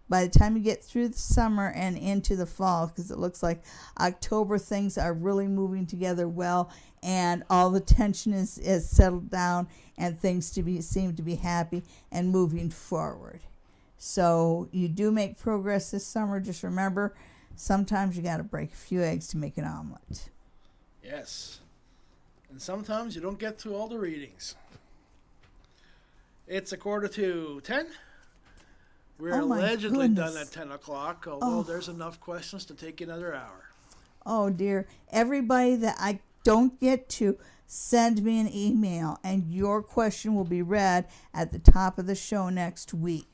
by the time you get through the summer and into the fall, because it looks like October things are really moving together well, and all the tension is settled down, and things seem to be happy and moving forward. So you do make progress this summer. Just remember, sometimes you got to break a few eggs to make an omelet. Yes. And sometimes you don't get through all the readings. It's 9:45. We're allegedly done at 10 o'clock, although there's enough questions to take another hour. Oh, dear. Everybody that I don't get to, send me an email, and your question will be read at the top of the show next week.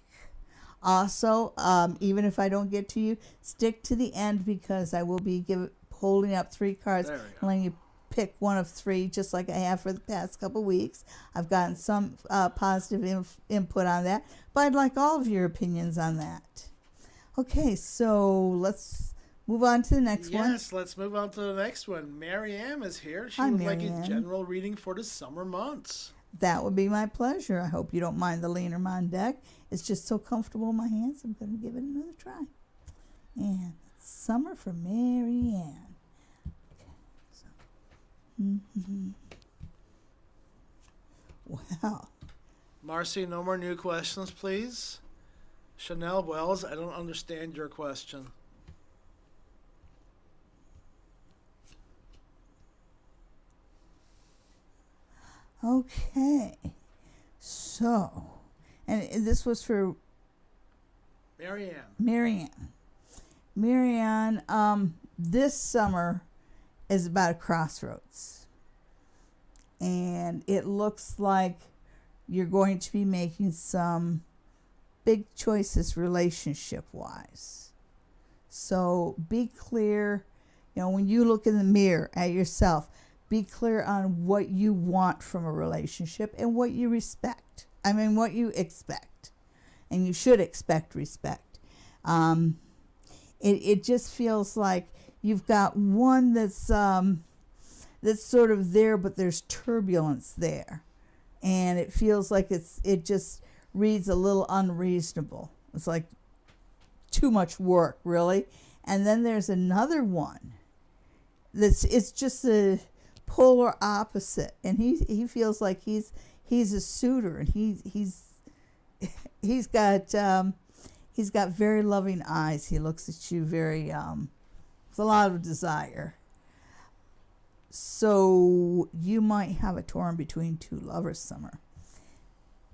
Also, even if I don't get to you, stick to the end, because I will be holding up 3 cards and letting you pick one of 3, just like I have for the past couple weeks. I've gotten some positive input on that, but I'd like all of your opinions on that. Okay, so let's move on to the next one. Yes, let's move on to the next one. Marianne is here. She Hi, would like a Marianne. general reading for the summer months. That would be my pleasure. I hope you don't mind the Lenormand deck. It's just so comfortable in my hands. I'm going to give it another try. And summer for Marianne. Mm-hmm. Wow. Marcy, no more new questions, please. Chanel Wells, I don't understand your question. Okay. So, and this was for Marianne. Marianne. Marianne, this summer is about a crossroads. And it looks like you're going to be making some big choices relationship wise. So be clear, when you look in the mirror at yourself, be clear on what you want from a relationship and what you what you expect. And you should expect respect. It just feels like you've got one that's sort of there, but there's turbulence there. And it feels like it just reads a little unreasonable. It's like too much work, really. And then there's another one it's just a polar opposite, and he feels like he's a suitor, and he's got very loving eyes. He looks at you very with a lot of desire. So you might have a torn between two lovers summer.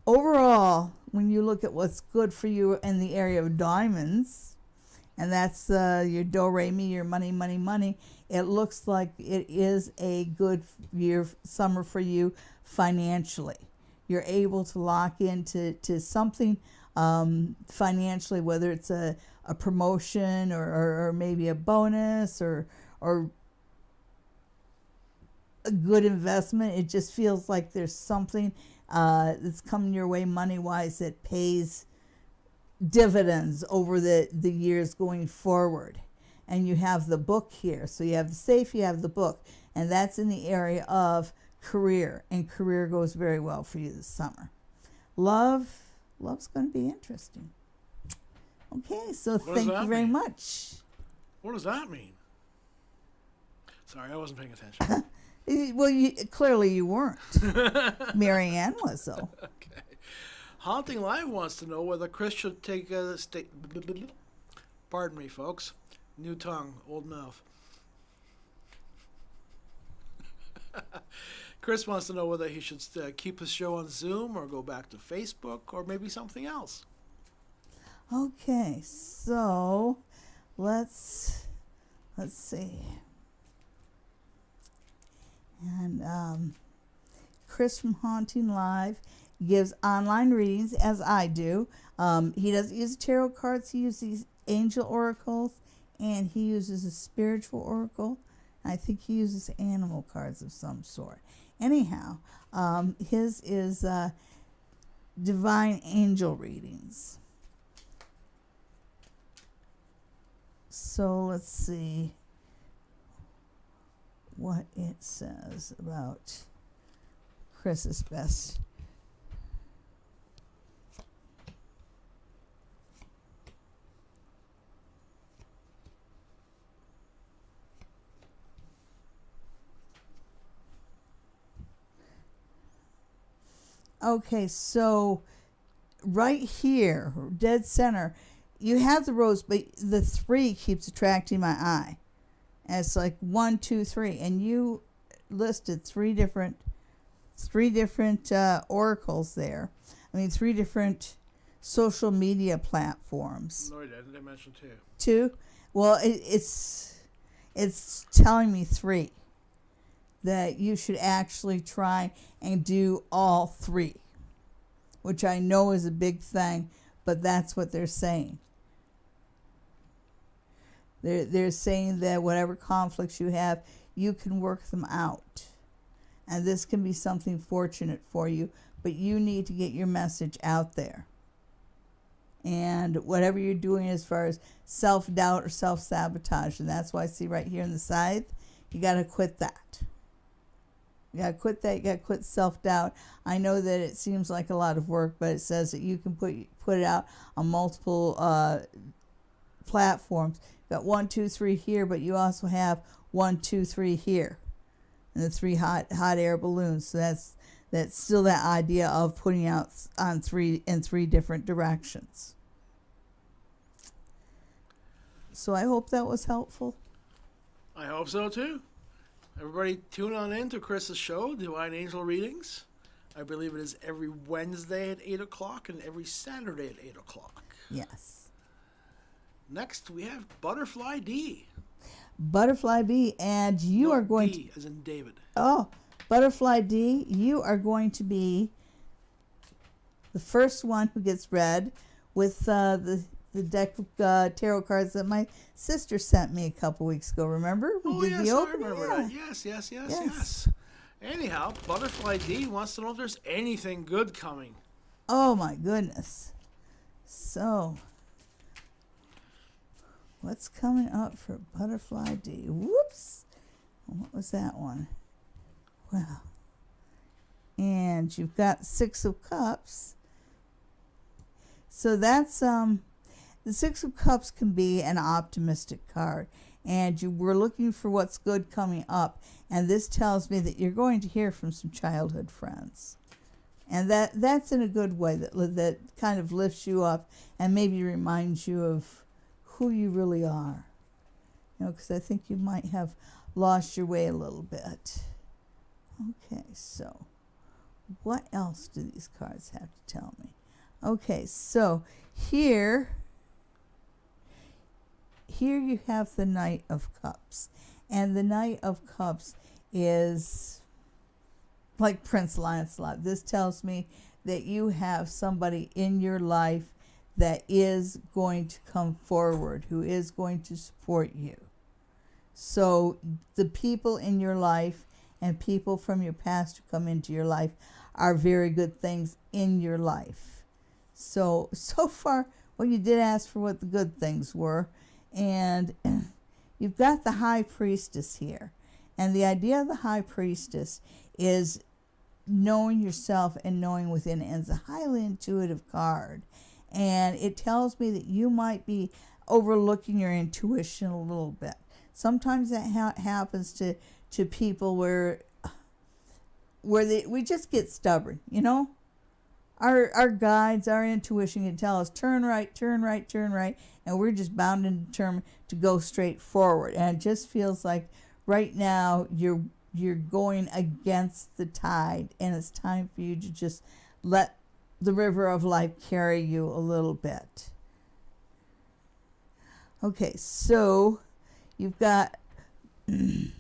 Overall, when you look at what's good for you in the area of diamonds, and that's your do re mi, your money, money, money, it looks like it is a good summer for you financially. You're able to lock into something financially, whether it's a promotion or maybe a bonus or a good investment. It just feels like there's something that's coming your way money-wise that pays dividends over the years going forward. And you have the book here. So you have the safe, you have the book. And that's in the area of career. And career goes very well for you this summer. Love's going to be interesting. Okay, so thank you very much. What does that mean? Sorry, I wasn't paying attention. Well, clearly you weren't. Marianne was, though. Okay. Haunting Live wants to know whether Chris should take a pardon me, folks. New tongue, old mouth. Chris wants to know whether he should keep his show on Zoom or go back to Facebook or maybe something else. Okay, so let's see. And Chris from Haunting Live gives online readings, as I do. He doesn't use tarot cards. He uses angel oracles, and he uses a spiritual oracle. I think he uses animal cards of some sort. Anyhow, his is divine angel readings. So let's see what it says about Chris's best. Okay, so right here, dead center, you have the rose, but the 3 keeps attracting my eye. And it's like 1, 2, 3, and you listed three different oracles there. I mean, 3 different social media platforms. No, I didn't. I mentioned 2. 2? Well, it's telling me 3. That you should actually try and do all 3, which I know is a big thing, but that's what they're saying. They're saying that whatever conflicts you have, you can work them out. And this can be something fortunate for you, but you need to get your message out there. And whatever you're doing as far as self-doubt or self-sabotage, and that's why I see right here in the side, you got to quit that. You got to quit that. You got to quit self-doubt. I know that it seems like a lot of work, but it says that you can put it out on multiple platforms. You got 1, 2, 3 here, but you also have 1, 2, 3 here, and the 3 hot air balloons. So that's still that idea of putting out on 3 in 3 different directions. So I hope that was helpful. I hope so too. Everybody tune on in to Chris's show, Divine Angel Readings. I believe it is every Wednesday at 8 o'clock and every Saturday at 8 o'clock. Yes. Next, we have Butterfly D. Butterfly B, and you are going D, as in David. Oh, Butterfly D, you are going to be the first one who gets read with the deck of tarot cards that my sister sent me a couple weeks ago. Remember? We did the opening. I remember that. Yes. Anyhow, Butterfly D wants to know if there's anything good coming. Oh, my goodness. So, what's coming up for Butterfly D? Whoops. What was that one? Wow. And you've got 6 of Cups. So that's, the 6 of Cups can be an optimistic card. And we're looking for what's good coming up. And this tells me that you're going to hear from some childhood friends. And that's in a good way, that kind of lifts you up and maybe reminds you of who you really are. You know, because I think you might have lost your way a little bit. Okay, so what else do these cards have to tell me? Okay, so here you have the Knight of Cups. And the Knight of Cups is like Prince Lancelot. This tells me that you have somebody in your life that is going to come forward, who is going to support you. So the people in your life and people from your past who come into your life are very good things in your life. So far, well, you did ask for what the good things were. And you've got the High Priestess here. And the idea of the High Priestess is knowing yourself and knowing within. And it's a highly intuitive card. And it tells me that you might be overlooking your intuition a little bit. Sometimes that happens to people where we just get stubborn, you know? Our guides, our intuition can tell us, turn right, turn right, turn right. And we're just bound and determined to go straight forward. And it just feels like right now you're going against the tide. And it's time for you to just let the river of life carry you a little bit. Okay, so you've got the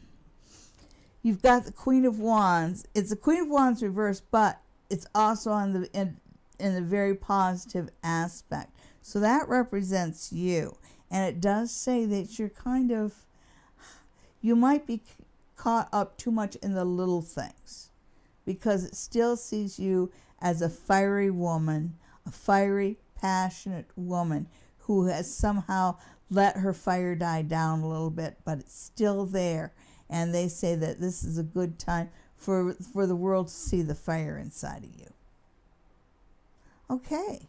Queen of Wands. It's the Queen of Wands reversed, but it's also in a very positive aspect. So that represents you. And it does say that you might be caught up too much in the little things, because it still sees you as a fiery woman, a fiery, passionate woman who has somehow let her fire die down a little bit, but it's still there. And they say that this is a good time for the world to see the fire inside of you. Okay,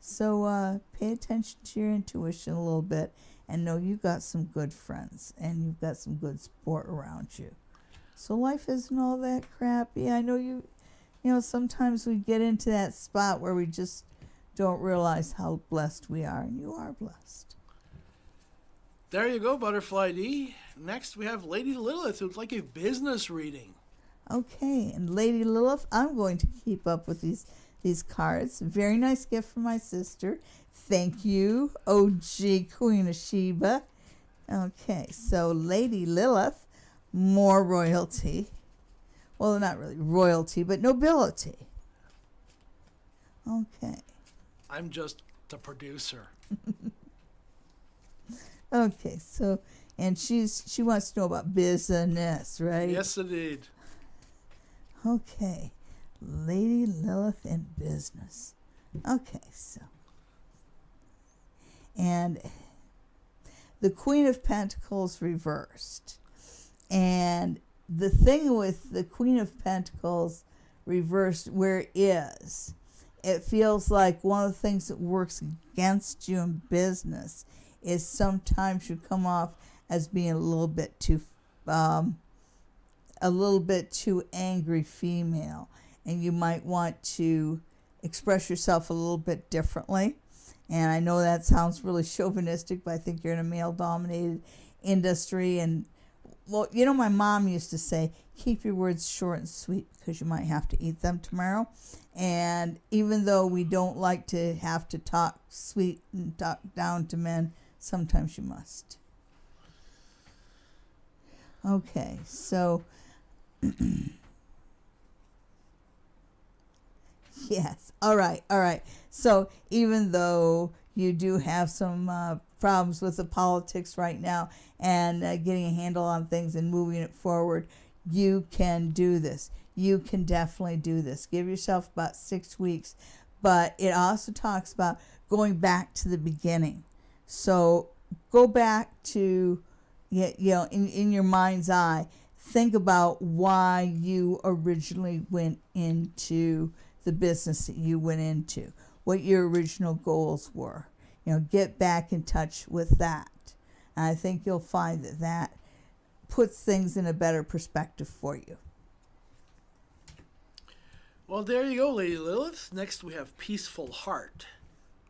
so pay attention to your intuition a little bit and know you've got some good friends and you've got some good support around you. So life isn't all that crappy. I know you know, sometimes we get into that spot where we just don't realize how blessed we are, and you are blessed. There you go, Butterfly D. Next, we have Lady Lilith, who'd like a business reading. Okay, and Lady Lilith, I'm going to keep up with these cards. Very nice gift from my sister. Thank you, OG Queen of Sheba. Okay, so Lady Lilith, more royalty. Well, not really royalty, but nobility. Okay. I'm just the producer. Okay, so, and she wants to know about business, right? Yes, indeed. Okay, Lady Lilith and business. Okay, so, and the Queen of Pentacles reversed. And the thing with the Queen of Pentacles reversed, where it feels like one of the things that works against you in business is sometimes you come off as being a little bit too angry female, and you might want to express yourself a little bit differently. And I know that sounds really chauvinistic, but I think you're in a male-dominated industry. And, well, you know, my mom used to say, keep your words short and sweet because you might have to eat them tomorrow. And even though we don't like to have to talk sweet and talk down to men, sometimes you must. Okay, so... Yes. All right. So even though you do have some problems with the politics right now and getting a handle on things and moving it forward, you can do this. You can definitely do this. Give yourself about 6 weeks. But it also talks about going back to the beginning. So go back to, in your mind's eye, think about why you originally went into the business that you went into, what your original goals were. Get back in touch with that. And I think you'll find that puts things in a better perspective for you. Well, there you go, Lady Lilith. Next we have Peaceful Heart.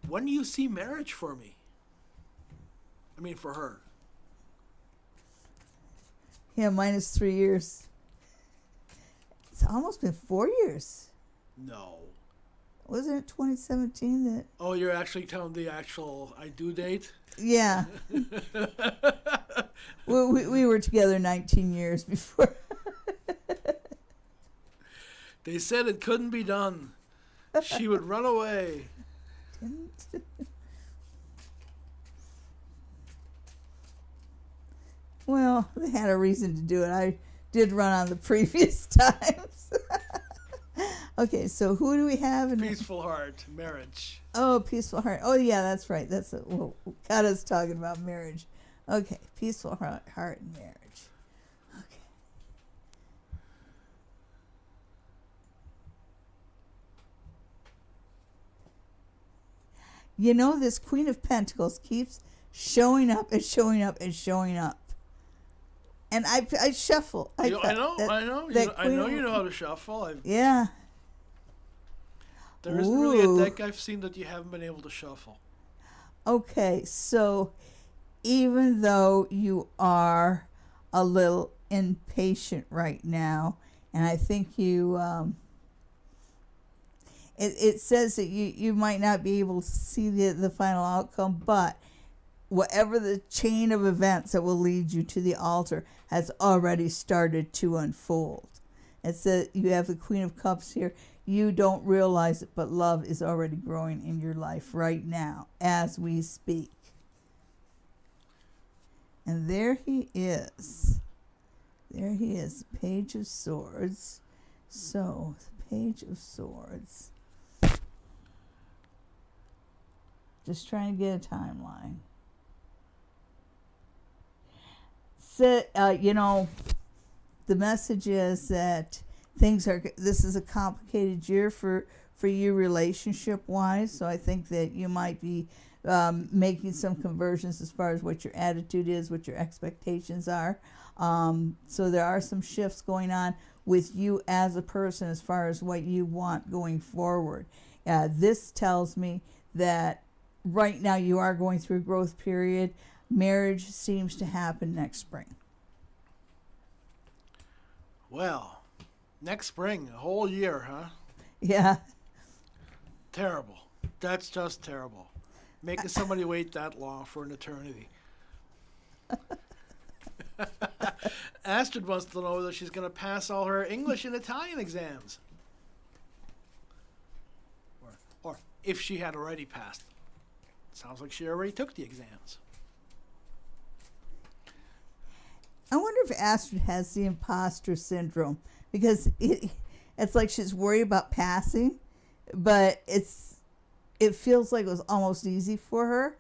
When do you see marriage for me? I mean, for her. Yeah, mine is 3 years. It's almost been 4 years. No. Wasn't it 2017 that... Oh, you're actually telling the actual I do date? Yeah. we were together 19 years before. They said it couldn't be done. She would run away. Well, they had a reason to do it. I did run on the previous times. Okay, so who do we have? Peaceful Heart, marriage. Oh, Peaceful Heart. Oh, yeah, that's right. That's what got us talking about marriage. Okay, Peaceful Heart and marriage. Okay. This Queen of Pentacles keeps showing up and showing up and showing up. And I shuffle. I know. You know how to shuffle. Yeah. There isn't really a deck I've seen that you haven't been able to shuffle. Okay, so even though you are a little impatient right now, and I think you, it says that you might not be able to see the final outcome, but whatever the chain of events that will lead you to the altar has already started to unfold. It says you have the Queen of Cups here. You don't realize it, but love is already growing in your life right now as we speak. And there he is. There he is, Page of Swords. So, the Page of Swords. Just trying to get a timeline. So, the message is that this is a complicated year for you relationship wise. So I think that you might be making some conversions as far as what your attitude is, what your expectations are. So there are some shifts going on with you as a person as far as what you want going forward. This tells me that right now you are going through a growth period. Marriage seems to happen next spring. Well, next spring, a whole year, huh? Yeah. Terrible. That's just terrible. Making somebody wait that long for an eternity. Astrid wants to know whether she's going to pass all her English and Italian exams. Or if she had already passed. Sounds like she already took the exams. I wonder if Astrid has the imposter syndrome, because it's like she's worried about passing, but it feels like it was almost easy for her.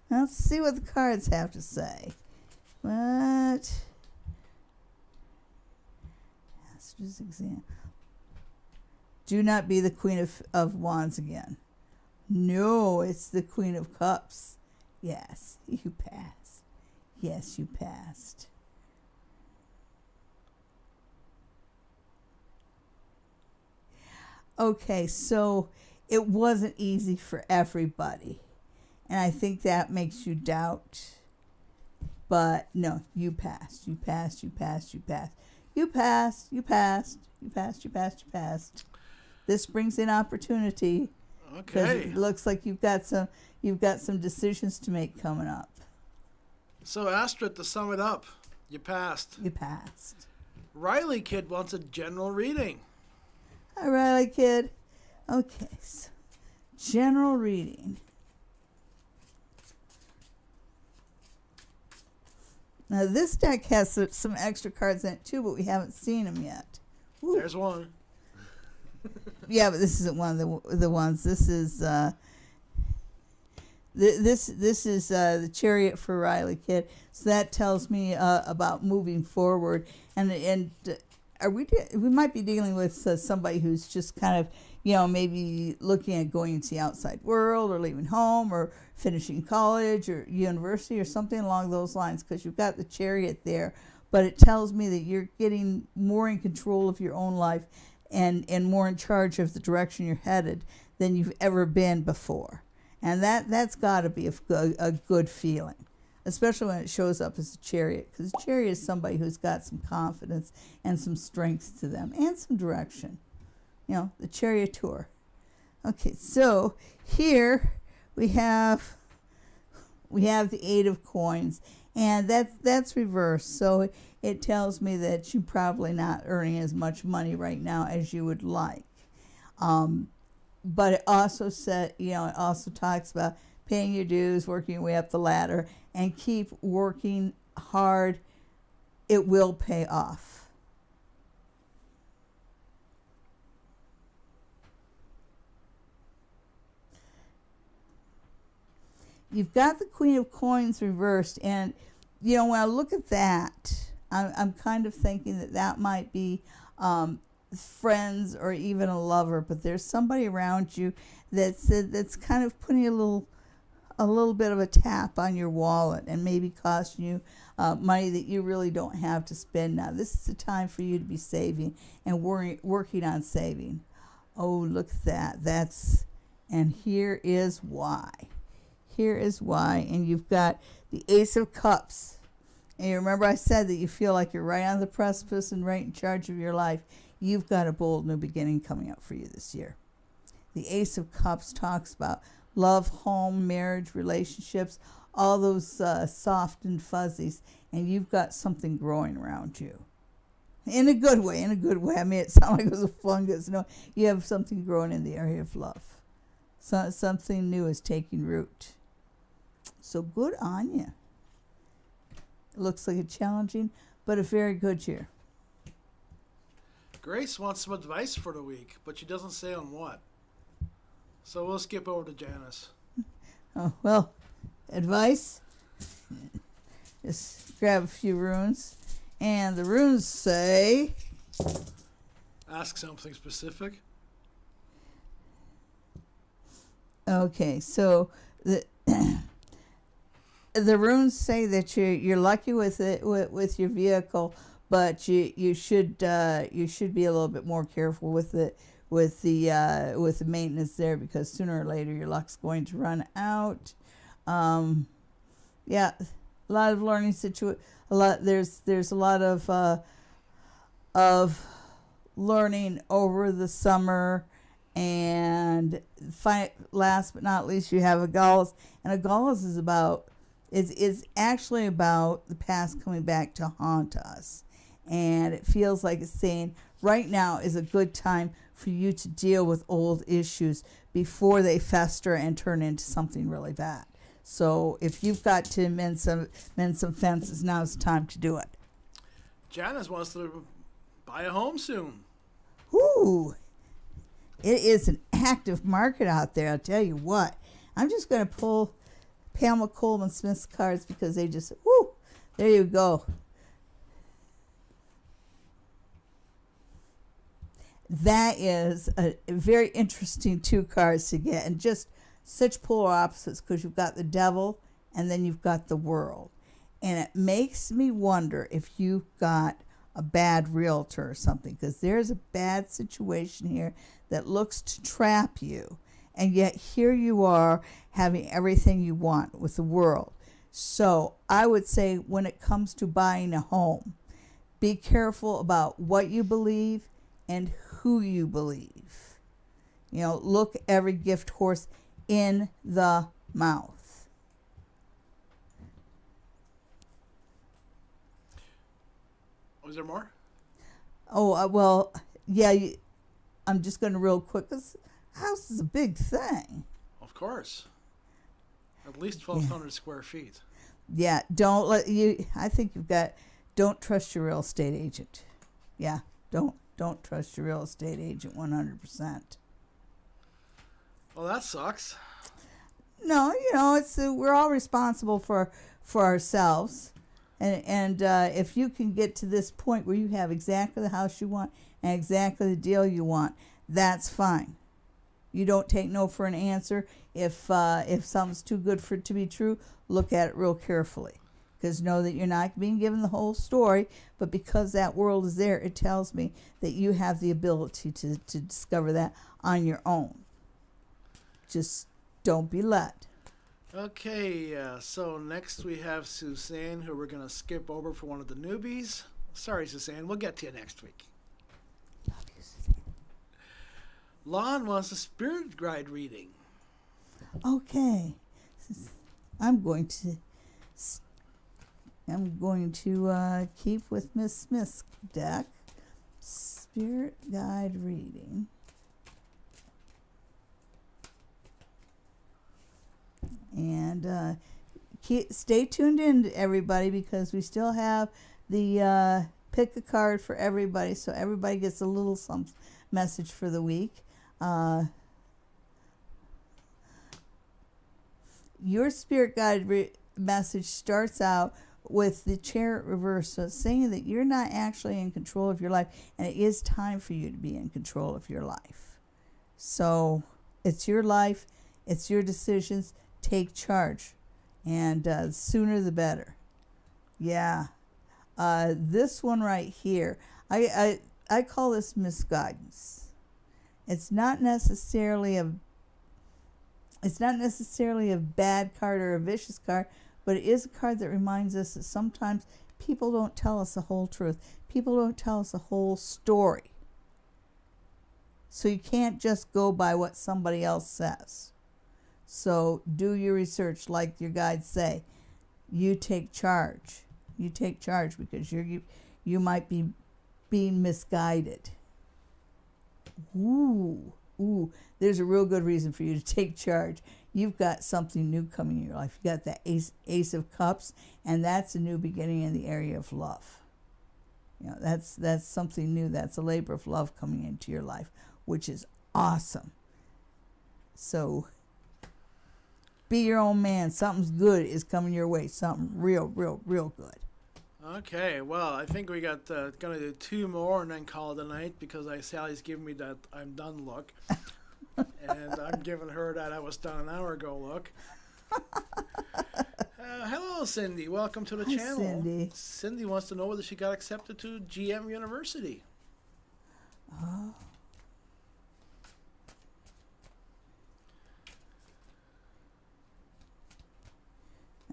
Now, let's see what the cards have to say. What? Astrid's exam. Do not be the Queen of Wands again. No, it's the Queen of Cups. Yes, you passed. Yes, you passed. Okay, so it wasn't easy for everybody. And I think that makes you doubt. But no, you passed. You passed. You passed. You passed. You passed. You passed. You passed. You passed. You passed. This brings in opportunity. Because Okay. it looks like you've got some decisions to make coming up. So, Astrid, to sum it up, you passed. You passed. Riley Kid wants a general reading. All right, kid. Okay, so general reading. Now, this deck has some extra cards in it, too, but we haven't seen them yet. Woo. There's one. Yeah, but this isn't one of the ones. This is this is the Chariot for Riley Kid. So that tells me about moving forward, and are we might be dealing with somebody who's just kind of, maybe looking at going into the outside world, or leaving home, or finishing college or university or something along those lines, because you've got the Chariot there. But it tells me that you're getting more in control of your own life and more in charge of the direction you're headed than you've ever been before. And that's got to be a good feeling, especially when it shows up as a Chariot, because a Chariot is somebody who's got some confidence and some strength to them and some direction. The Charioteer. Okay, so here we have the Eight of Coins, and that's reversed. So it tells me that you're probably not earning as much money right now as you would like. But it also it also talks about paying your dues, working your way up the ladder, and keep working hard. It will pay off. You've got the Queen of Coins reversed, and when I look at that, I'm kind of thinking that might be friends or even a lover, but there's somebody around you that's kind of putting a little bit of a tap on your wallet and maybe costing you money that you really don't have to spend now. This is the time for you to be saving and working on saving. Oh, look at that. And here is why. Here is why. And you've got the Ace of Cups. And you remember I said that you feel like you're right on the precipice and right in charge of your life. You've got a bold new beginning coming up for you this year. The Ace of Cups talks about love, home, marriage, relationships, all those soft and fuzzies. And you've got something growing around you. In a good way, I mean, it sounds like it was a fungus. No, you have something growing in the area of love. So, something new is taking root. So good on you. It looks like a challenging, but a very good year. Grace wants some advice for the week, but she doesn't say on what. So we'll skip over to Janice. Oh, well, advice? Just grab a few runes. And the runes say... Ask something specific. Okay, so the runes say that you're lucky with it with your vehicle, but you should be a little bit more careful with it with the maintenance there, because sooner or later your luck's going to run out. Yeah, a lot of learning there's a lot of learning over the summer. And last but not least, you have a Gauls, and a Gauls is actually about the past coming back to haunt us, and it feels like it's saying right now is a good time for you to deal with old issues before they fester and turn into something really bad. So if you've got to mend some fences, now's the time to do it. Janice wants to buy a home soon. Ooh. It is an active market out there, I'll tell you what. I'm just going to pull Pamela Coleman Smith's cards because they just, whoo, there you go. That is a very interesting two cards to get, and just such polar opposites, because you've got the Devil and then you've got the World. And it makes me wonder if you've got a bad realtor or something, because there's a bad situation here that looks to trap you, And yet here you are having everything you want with the world. So I would say when it comes to buying a home, be careful about what you believe and who you believe. Look every gift horse in the mouth. Was there more? Oh, well, yeah, I'm just going to real quick, because house is a big thing. Of course. At least 1,200 square feet. Yeah, I think don't trust your real estate agent. Yeah, don't trust your real estate agent 100%. Well, that sucks. No, we're all responsible for ourselves. And if you can get to this point where you have exactly the house you want and exactly the deal you want, that's fine. You don't take no for an answer. If something's too good for it to be true, look at it real carefully. Because know that you're not being given the whole story, but because that world is there, it tells me that you have the ability to discover that on your own. Just don't be led. Okay, so next we have Suzanne, who we're going to skip over for one of the newbies. Sorry, Suzanne, we'll get to you next week. Love you, Suzanne. Lon wants a spirit guide reading. Okay, I'm going to keep with Miss Smith's deck. Spirit guide reading. And stay tuned in, everybody, because we still have the pick a card for everybody, so everybody gets a little some message for the week. Your spirit guide message starts out with the Chariot reverse, so it's saying that you're not actually in control of your life, and it is time for you to be in control of your life. So it's your life, it's your decisions. Take charge, and sooner the better. Yeah, this one right here, I call this misguidance. It's not necessarily a bad card or a vicious card, but it is a card that reminds us that sometimes people don't tell us the whole truth. People don't tell us the whole story. So you can't just go by what somebody else says. So do your research, like your guides say. You take charge. You take charge, because you might be being misguided. Ooh, there's a real good reason for you to take charge. You've got something new coming in your life. You got that Ace of Cups, and that's a new beginning in the area of love. That's something new. That's a labor of love coming into your life, which is awesome. So be your own man. Something's good is coming your way. Something real good. Okay, well, I think we got going to do two more and then call it a night, because Sally's giving me that I'm done look. And I'm giving her that I was done an hour ago look. Hello, Cindy. Welcome to the channel. Cindy. Cindy wants to know whether she got accepted to GM University. Oh.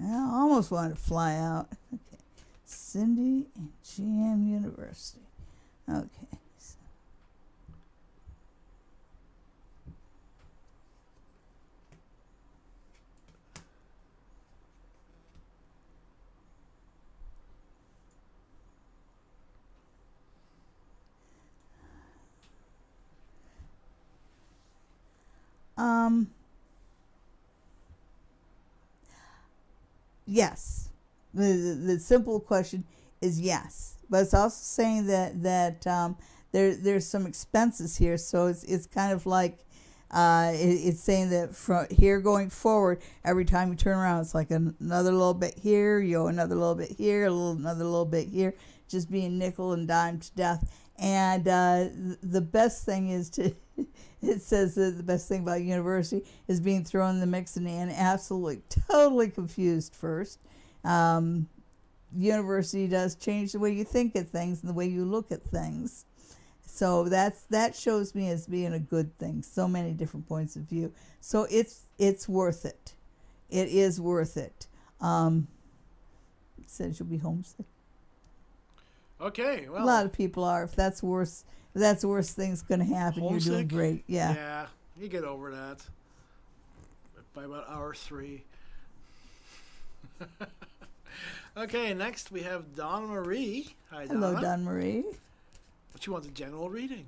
I almost wanted to fly out. Okay. Cindy and GM University. Okay. Yes. The simple question is yes, but it's also saying that there's some expenses here, so it's kind of like it's saying that from here going forward, every time you turn around, it's like another little bit here, another little bit here, another little bit here, just being nickel and dime to death. And the best thing is it says that the best thing about university is being thrown in the mix and absolutely, totally confused first. University does change the way you think of things and the way you look at things. So that shows me as being a good thing. So many different points of view. So it's worth it. It is worth it. It says you'll be homesick. Okay, well. A lot of people are. If that's worse, the worst thing's going to happen. Homesick? You're doing great. Yeah. Yeah, you get over that by about hour 3. Okay, next we have Donna Marie. Hi, Donna. Hello, Donna Marie. But you want the general reading?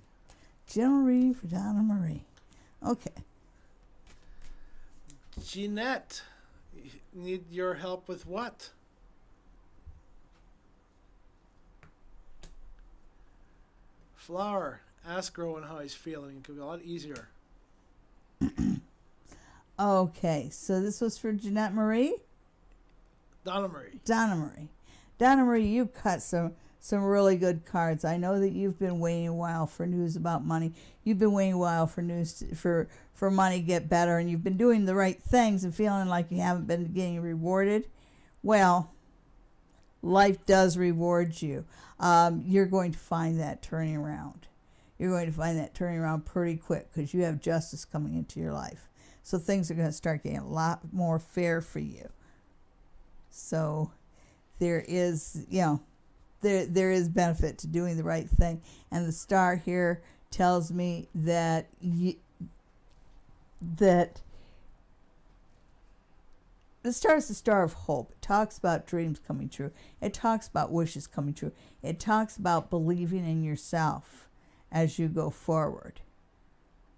General reading for Donna Marie. Okay. Jeanette, you need your help with what? Flower, ask Rowan how he's feeling. It could be a lot easier. Okay, so this was for Jeanette Marie? Donna Marie. Donna Marie. Donna Marie, you cut some really good cards. I know that you've been waiting a while for news about money. You've been waiting a while for news for money to get better, and you've been doing the right things and feeling like you haven't been getting rewarded. Well, life does reward you. You're going to find that turning around. You're going to find that turning around pretty quick because you have justice coming into your life. So things are going to start getting a lot more fair for you. So there is, there is benefit to doing the right thing. And the star here tells me that that the star is the star of hope. It talks about dreams coming true. It talks about wishes coming true. It talks about believing in yourself as you go forward.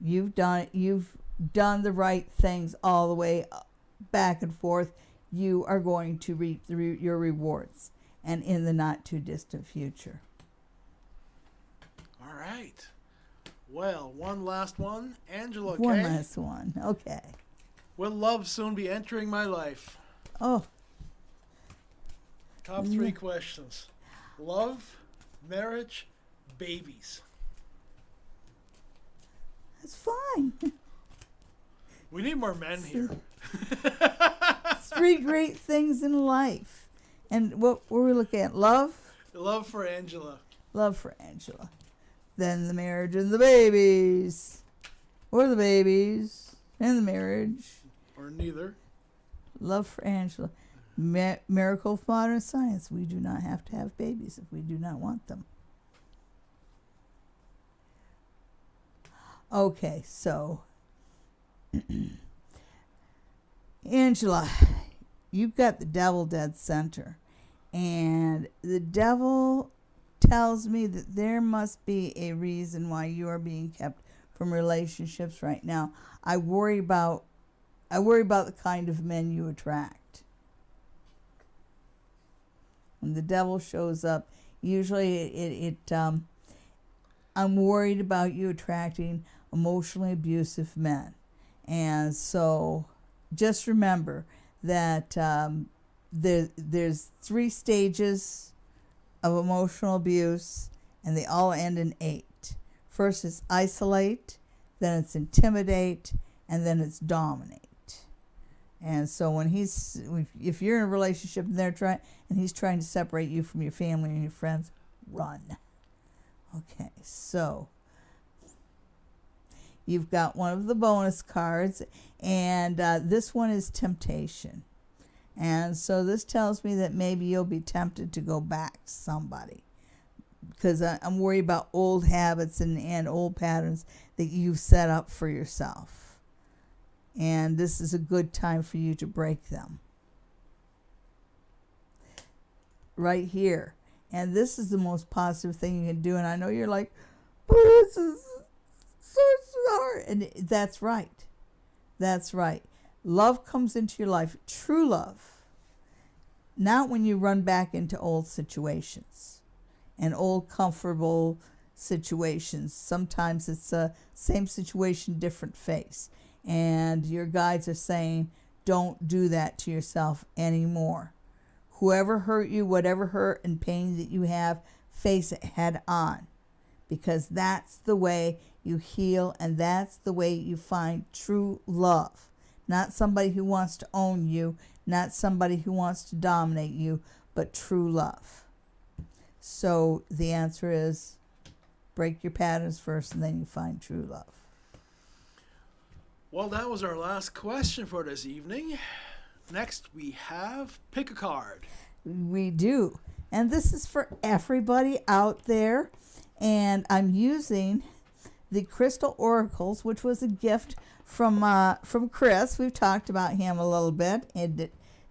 You've done the right things all the way back and forth. You are going to reap your rewards, and in the not too distant future. All right. Well, one last one. Angela K. One last one. Okay. Will love soon be entering my life? Oh. Top 3 questions. Love, marriage, babies. That's fine. We need more men here. 3 great things in life. And what were we looking at? Love? Love for Angela. Love for Angela. Then the marriage and the babies. Or the babies and the marriage. Or neither. Love for Angela. Miracle of modern science. We do not have to have babies if we do not want them. Okay, so Angela, you've got the devil dead center. And the devil tells me that there must be a reason why you are being kept from relationships right now. I worry about the kind of men you attract. When the devil shows up, usually I'm worried about you attracting emotionally abusive men. And so just remember that there's 3 stages of emotional abuse, and they all end in 8. First is isolate, then it's intimidate, and then it's dominate. And so if you're in a relationship and he's trying to separate you from your family and your friends, run. Okay, so you've got one of the bonus cards, and this one is temptation. And so this tells me that maybe you'll be tempted to go back to somebody, because I'm worried about old habits and old patterns that you've set up for yourself. And this is a good time for you to break them. Right here. And this is the most positive thing you can do. And I know you're like, but this is so hard. And that's right. That's right. Love comes into your life. True love. Not when you run back into old situations and old comfortable situations. Sometimes it's the same situation, different face. And your guides are saying, don't do that to yourself anymore. Whoever hurt you, whatever hurt and pain that you have, face it head on. Because that's the way you heal, and that's the way you find true love. Not somebody who wants to own you, not somebody who wants to dominate you, but true love. So the answer is break your patterns first, and then you find true love. Well, that was our last question for this evening. Next, we have pick a card. We do. And this is for everybody out there. And I'm using the Crystal Oracles, which was a gift from Chris. We've talked about him a little bit, and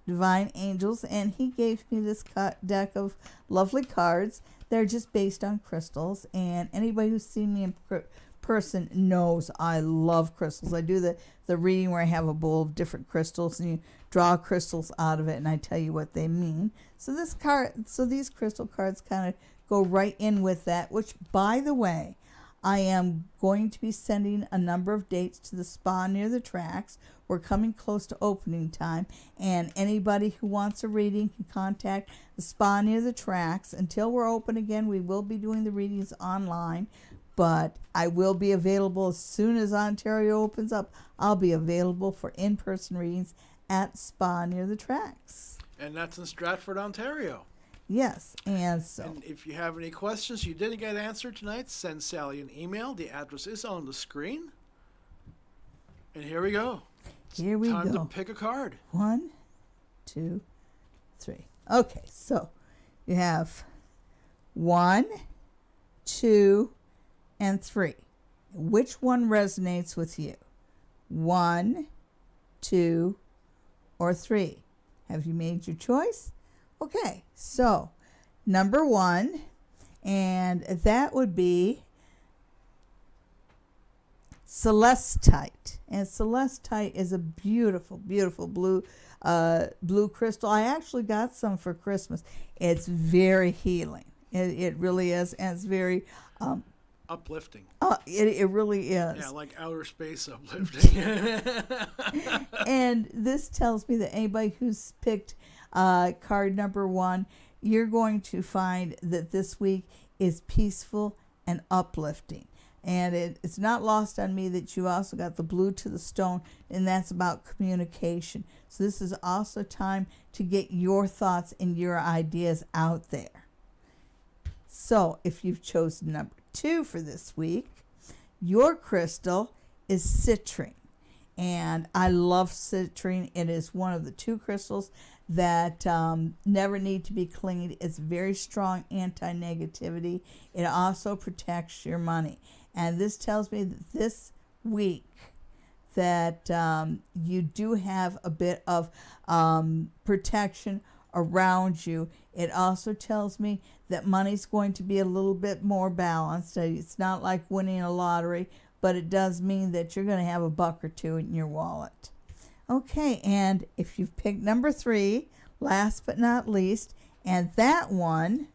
Divine Angels, and he gave me this deck of lovely cards. They're just based on crystals, and anybody who's seen me in person knows I love crystals. I do the reading where I have a bowl of different crystals, and you draw crystals out of it, and I tell you what they mean. So these crystal cards kind of go right in with that, which, by the way, I am going to be sending a number of dates to the spa near the tracks. We're coming close to opening time, and anybody who wants a reading can contact the spa near the tracks. Until we're open again, we will be doing the readings online, but I will be available as soon as Ontario opens up. I'll be available for in-person readings at spa near the tracks. And that's in Stratford, Ontario. Yes, and if you have any questions you didn't get answered tonight, send Sally an email. The address is on the screen. And here we go. Here we go. Time to pick a card. 1, 2, 3. Okay, so you have 1, 2, and 3. Which one resonates with you? 1, 2, or 3? Have you made your choice? Okay, so number 1, and that would be Celestite. And Celestite is a beautiful, beautiful blue crystal. I actually got some for Christmas. It's very healing. It really is, and it's very uplifting. It really is. Yeah, like outer space uplifting. And this tells me that anybody who's picked card number 1, you're going to find that this week is peaceful and uplifting. And it's not lost on me that you also got the blue to the stone, and that's about communication. So this is also time to get your thoughts and your ideas out there. So if you've chosen number 2 for this week, your crystal is citrine. And I love citrine. It is one of the 2 crystals that never need to be cleaned. It's very strong anti-negativity. It also protects your money. And this tells me that this week that you do have a bit of protection around you. It also tells me that money's going to be a little bit more balanced. It's not like winning a lottery, but it does mean that you're going to have a buck or two in your wallet. Okay, and if you've picked number 3, last but not least, and that one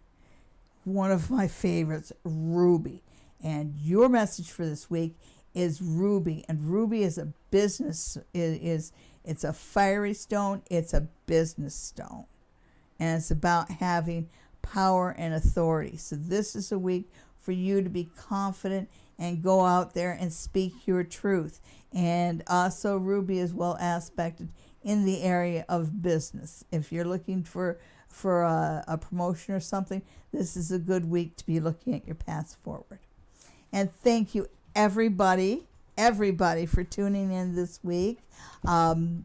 of my favorites, Ruby. And your message for this week is Ruby. And Ruby is a business, it's a fiery stone, it's a business stone. And it's about having power and authority. So this is a week for you to be confident and go out there and speak your truth. And also Ruby is well aspected in the area of business. If you're looking for a promotion or something, this is a good week to be looking at your path forward. And thank you, everybody for tuning in this week.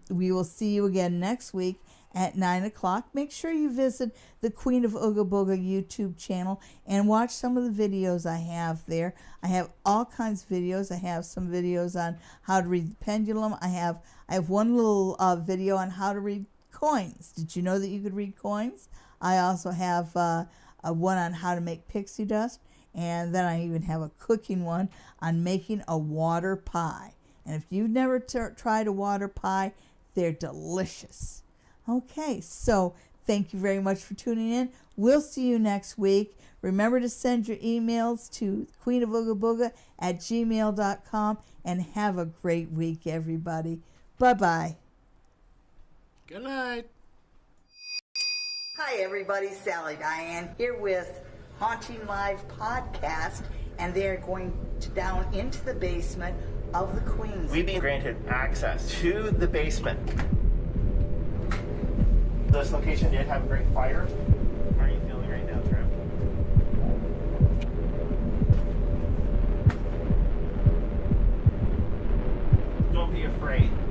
We will see you again next week at 9 o'clock. Make sure you visit the Queen of Ooga Booga YouTube channel and watch some of the videos I have there. I have all kinds of videos. I have some videos on how to read the pendulum. I have one little video on how to read coins. Did you know that you could read coins? I also have one on how to make pixie dust. And then I even have a cooking one on making a water pie. And if you've never tried a water pie, they're delicious. Okay, so thank you very much for tuning in. We'll see you next week. Remember to send your emails to queenofoogaboga@gmail.com, and have a great week, everybody. Bye-bye. Good night. Hi, everybody. Sally Diane here with Haunting Live podcast, and they're going down into the basement of the Queen's. We've been granted access to the basement. This location did have a great fire. How are you feeling right now, Trev? great.